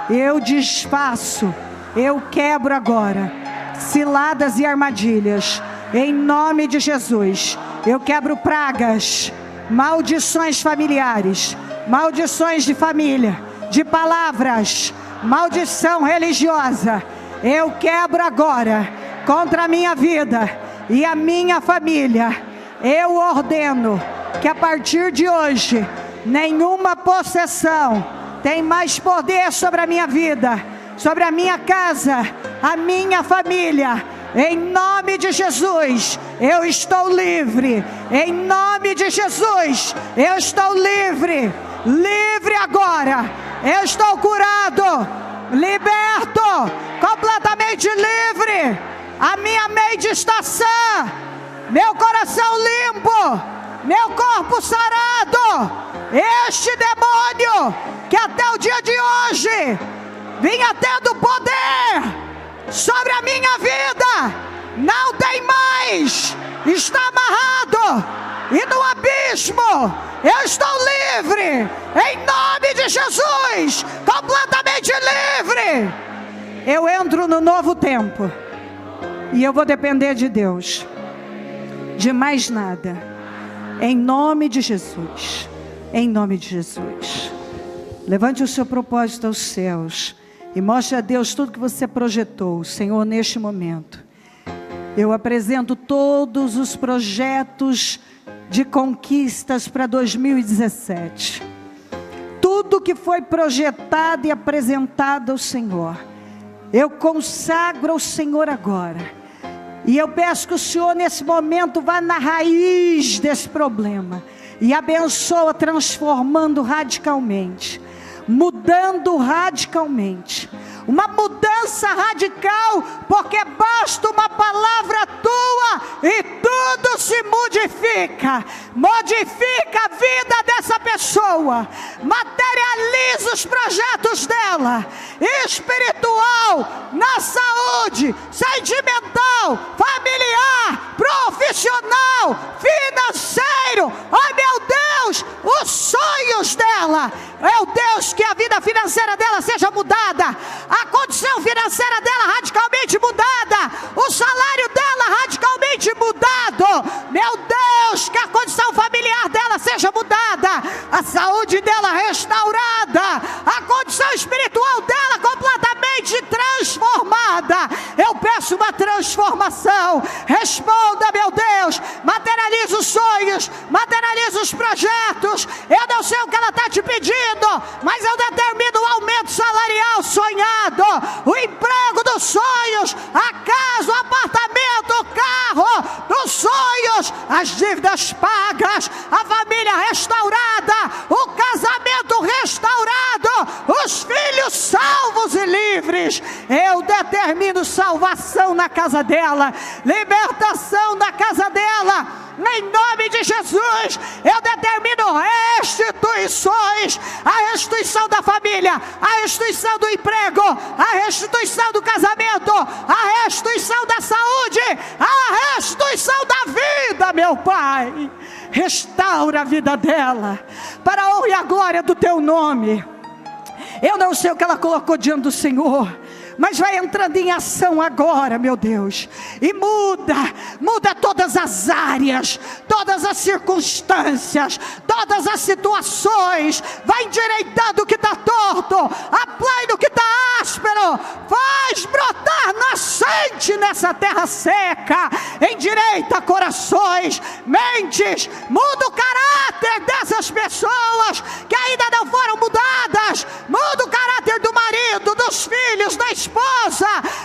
S1: Eu desfaço, eu quebro agora ciladas e armadilhas, em nome de Jesus. Eu quebro pragas, maldições familiares, maldições de família, de palavras, maldição religiosa. Eu quebro agora contra a minha vida e a minha família. Eu ordeno que a partir de hoje, nenhuma possessão tem mais poder sobre a minha vida, sobre a minha casa, a minha família. Em nome de Jesus, eu estou livre. Em nome de Jesus, eu estou livre. Livre agora. Eu estou curado, liberto, completamente livre. A minha mente está sã, meu coração limpo, meu corpo sarado. Este demônio que até o dia de hoje vinha tendo poder sobre a minha vida, não tem mais, está amarrado e no abismo. Eu estou livre, em nome de Jesus, completamente livre. Eu entro no novo tempo e eu vou depender de Deus, de mais nada, em nome de Jesus, em nome de Jesus. Levante o seu propósito aos céus e mostre a Deus tudo que você projetou. Senhor, neste momento, eu apresento todos os projetos de conquistas para 2017. Tudo que foi projetado e apresentado ao Senhor, eu consagro ao Senhor agora. E eu peço que o Senhor nesse momento vá na raiz desse problema e abençoa, transformando radicalmente, mudando radicalmente. Uma mudança radical, porque basta uma palavra tua e tudo se modifica. Modifica a vida dessa pessoa, materializa os projetos dela, espiritual, na saúde, sentimental, familiar, profissional, financeiro. Ai meu Deus, o os sonhos dela. Meu Deus, que a vida financeira dela seja mudada, a condição financeira dela radicalmente mudada, o salário dela radicalmente mudado. Meu Deus, que a condição familiar dela seja mudada, a saúde dela restaurada, a condição espiritual dela completamente transformada. Eu peço uma transformação. Responda, meu Deus. Materializa os sonhos, materializa os projetos. Eu não sei o que ela está te pedindo, mas eu determino o aumento salarial sonhado, o emprego dos sonhos, a casa, o apartamento, o carro dos sonhos, as dívidas pagas, a família restaurada, o casamento restaurado, os filhos salvos e livres. Eu determino salvação na casa dela, libertação na casa dela, em nome de Jesus. Eu determino restituições, a restituição da família, a restituição do emprego, a restituição do casamento, a restituição da saúde, a restituição da vida, meu Pai. Restaura a vida dela, para a honra e a glória do teu nome. Eu não sei o que ela colocou diante do Senhor, mas vai entrando em ação agora, meu Deus, e muda todas as áreas, todas as circunstâncias, todas as situações. Vai endireitando o que está torto, aplane o que está áspero, faz brotar nascente nessa terra seca, endireita corações, mentes, muda o caráter dessas pessoas que ainda não foram mudadas, muda o caráter do marido, dos filhos, da esposa.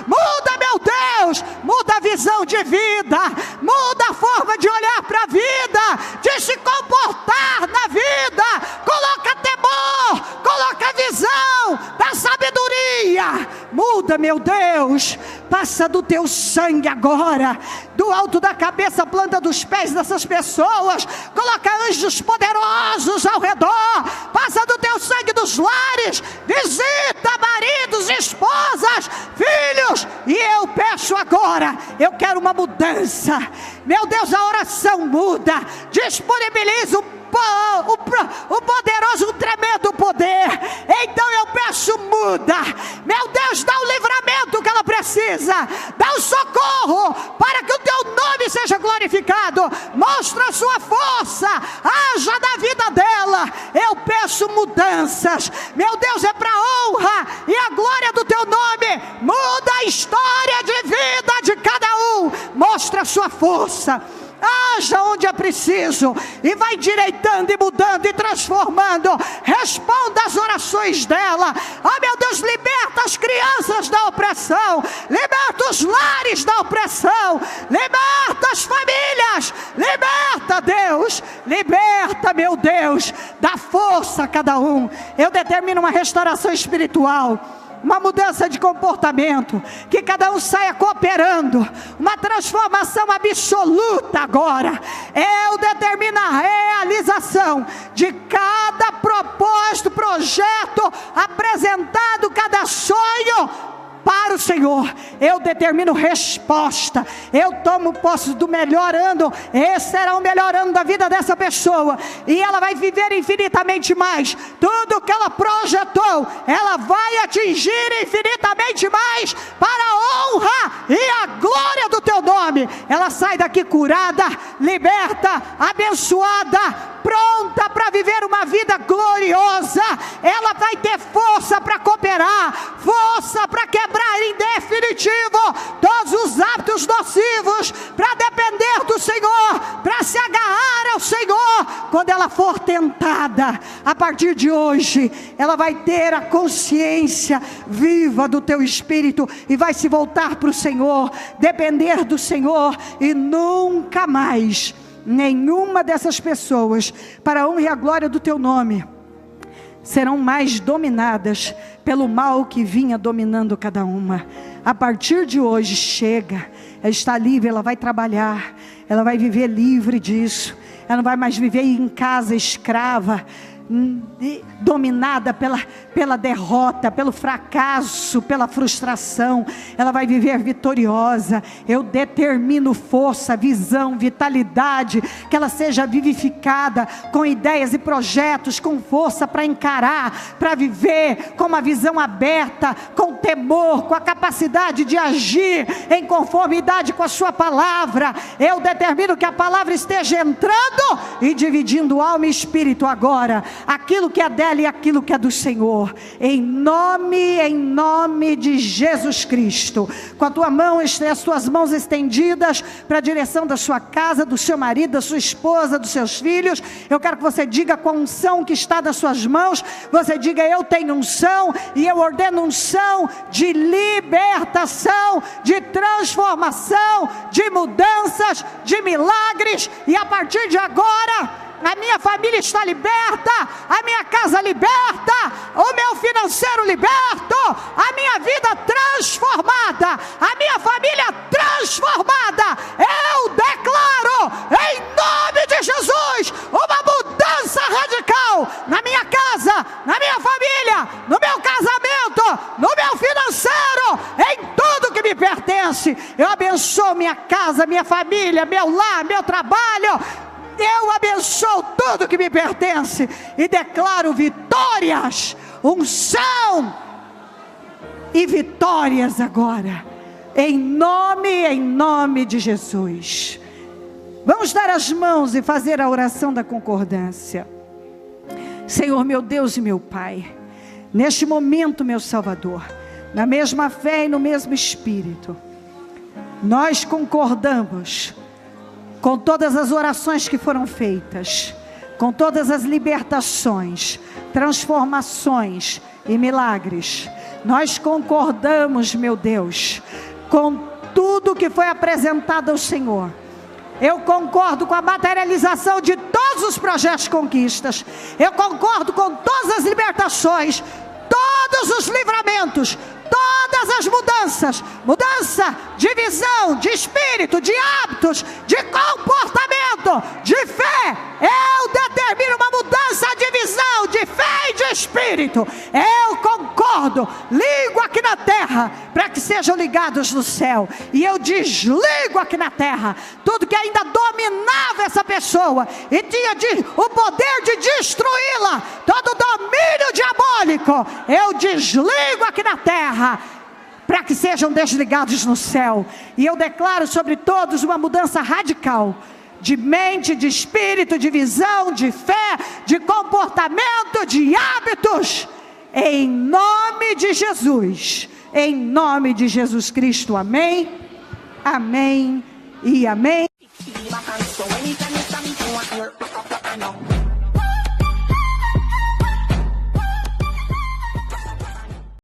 S1: Muda, meu Deus, muda a visão de vida, muda a forma de olhar para a vida, de se comportar na vida. Coloca temor, coloca visão da sabedoria. Muda, meu Deus, passa do teu sangue agora, do alto da cabeça à planta dos pés dessas pessoas. Coloca anjos poderosos ao redor, passa do teu sangue dos lares, visita maridos, esposas, filhos. E eu peço agora, eu quero uma mudança. Meu Deus, a oração muda, disponibiliza o poderoso, o tremendo poder. Então eu peço, muda, meu Deus, dá o livramento que ela precisa, dá o socorro para que o teu nome seja glorificado. Mostra a sua força, haja na vida dela. Eu peço mudanças, meu Deus, é para a honra e a glória do teu nome. Muda a história de vida de cada um, mostra a sua força, haja onde é preciso, e vai direitando e mudando e transformando. Responda às orações dela. Oh, meu Deus, liberta as crianças da opressão, liberta os lares da opressão, liberta as famílias, liberta, Deus, liberta, meu Deus, dá força a cada um. Eu determino uma restauração espiritual, uma mudança de comportamento, que cada um saia cooperando, uma transformação absoluta agora. Eu determino a realização de cada propósito, projeto apresentado, cada sonho para o Senhor. Eu determino resposta. Eu tomo posse do melhor ano. Esse será o melhor ano da vida dessa pessoa, e ela vai viver infinitamente mais. Tudo que ela projetou, ela vai atingir infinitamente mais, para a honra e a glória do teu nome. Ela sai daqui curada, liberta, abençoada, pronta para viver uma vida gloriosa. Ela vai ter força para cooperar, força para quebrar em definitivo todos os hábitos nocivos, para depender do Senhor, para se agarrar ao Senhor. Quando ela for tentada, a partir de hoje, ela vai ter a consciência viva do teu Espírito, e vai se voltar para o Senhor, depender do Senhor, e nunca mais nenhuma dessas pessoas, para a honra e a glória do teu nome, serão mais dominadas pelo mal que vinha dominando cada uma. A partir de hoje, chega. Ela está livre, ela vai trabalhar, ela vai viver livre disso. Ela não vai mais viver em casa escrava, dominada pela derrota, pelo fracasso, pela frustração. Ela vai viver vitoriosa. Eu determino força, visão, vitalidade, que ela seja vivificada com ideias e projetos, com força para encarar, para viver com uma visão aberta, com temor, com a capacidade de agir em conformidade com a sua palavra. Eu determino que a palavra esteja entrando e dividindo alma e espírito agora, aquilo que é dela e aquilo que é do Senhor, em nome de Jesus Cristo. Com a tua mão, as tuas mãos estendidas para a direção da sua casa, do seu marido, da sua esposa, dos seus filhos, eu quero que você diga com a unção que está nas suas mãos, você diga: eu tenho unção, e eu ordeno unção de libertação, de transformação, de mudanças, de milagres, e a partir de agora, a minha família está liberta, a minha casa liberta, o meu financeiro liberto, a minha vida transformada, a minha família transformada. Eu declaro, em nome de Jesus, uma mudança radical na minha casa, na minha família, no meu casamento, no meu financeiro, em tudo que me pertence. Eu abençoo minha casa, minha família, meu lar, meu trabalho. Eu abençoo tudo que me pertence e declaro vitórias, unção e vitórias agora, em nome de Jesus. Vamos dar as mãos e fazer a oração da concordância. Senhor, meu Deus e meu Pai, neste momento, meu Salvador, na mesma fé e no mesmo Espírito, nós concordamos com todas as orações que foram feitas, com todas as libertações, transformações e milagres. Nós concordamos, meu Deus, com tudo que foi apresentado ao Senhor. Eu concordo com a materialização de todos os projetos de conquistas. Eu concordo com todas as libertações, todos os livramentos, todas as mudanças, mudança de visão, de espírito, de hábitos, de comportamento, de fé. Eu determino uma mudança de visão, de fé e de espírito. Eu concordo, ligo aqui na terra, para que sejam ligados no céu. E eu desligo aqui na terra tudo que ainda dominava essa pessoa e tinha o poder de destruí-la, todo domínio diabólico. Eu desligo aqui na terra, para que sejam desligados no céu. E eu declaro sobre todos uma mudança radical, de mente, de espírito, de visão, de fé, de comportamento, de hábitos, em nome de Jesus, em nome de Jesus Cristo. Amém, amém e amém.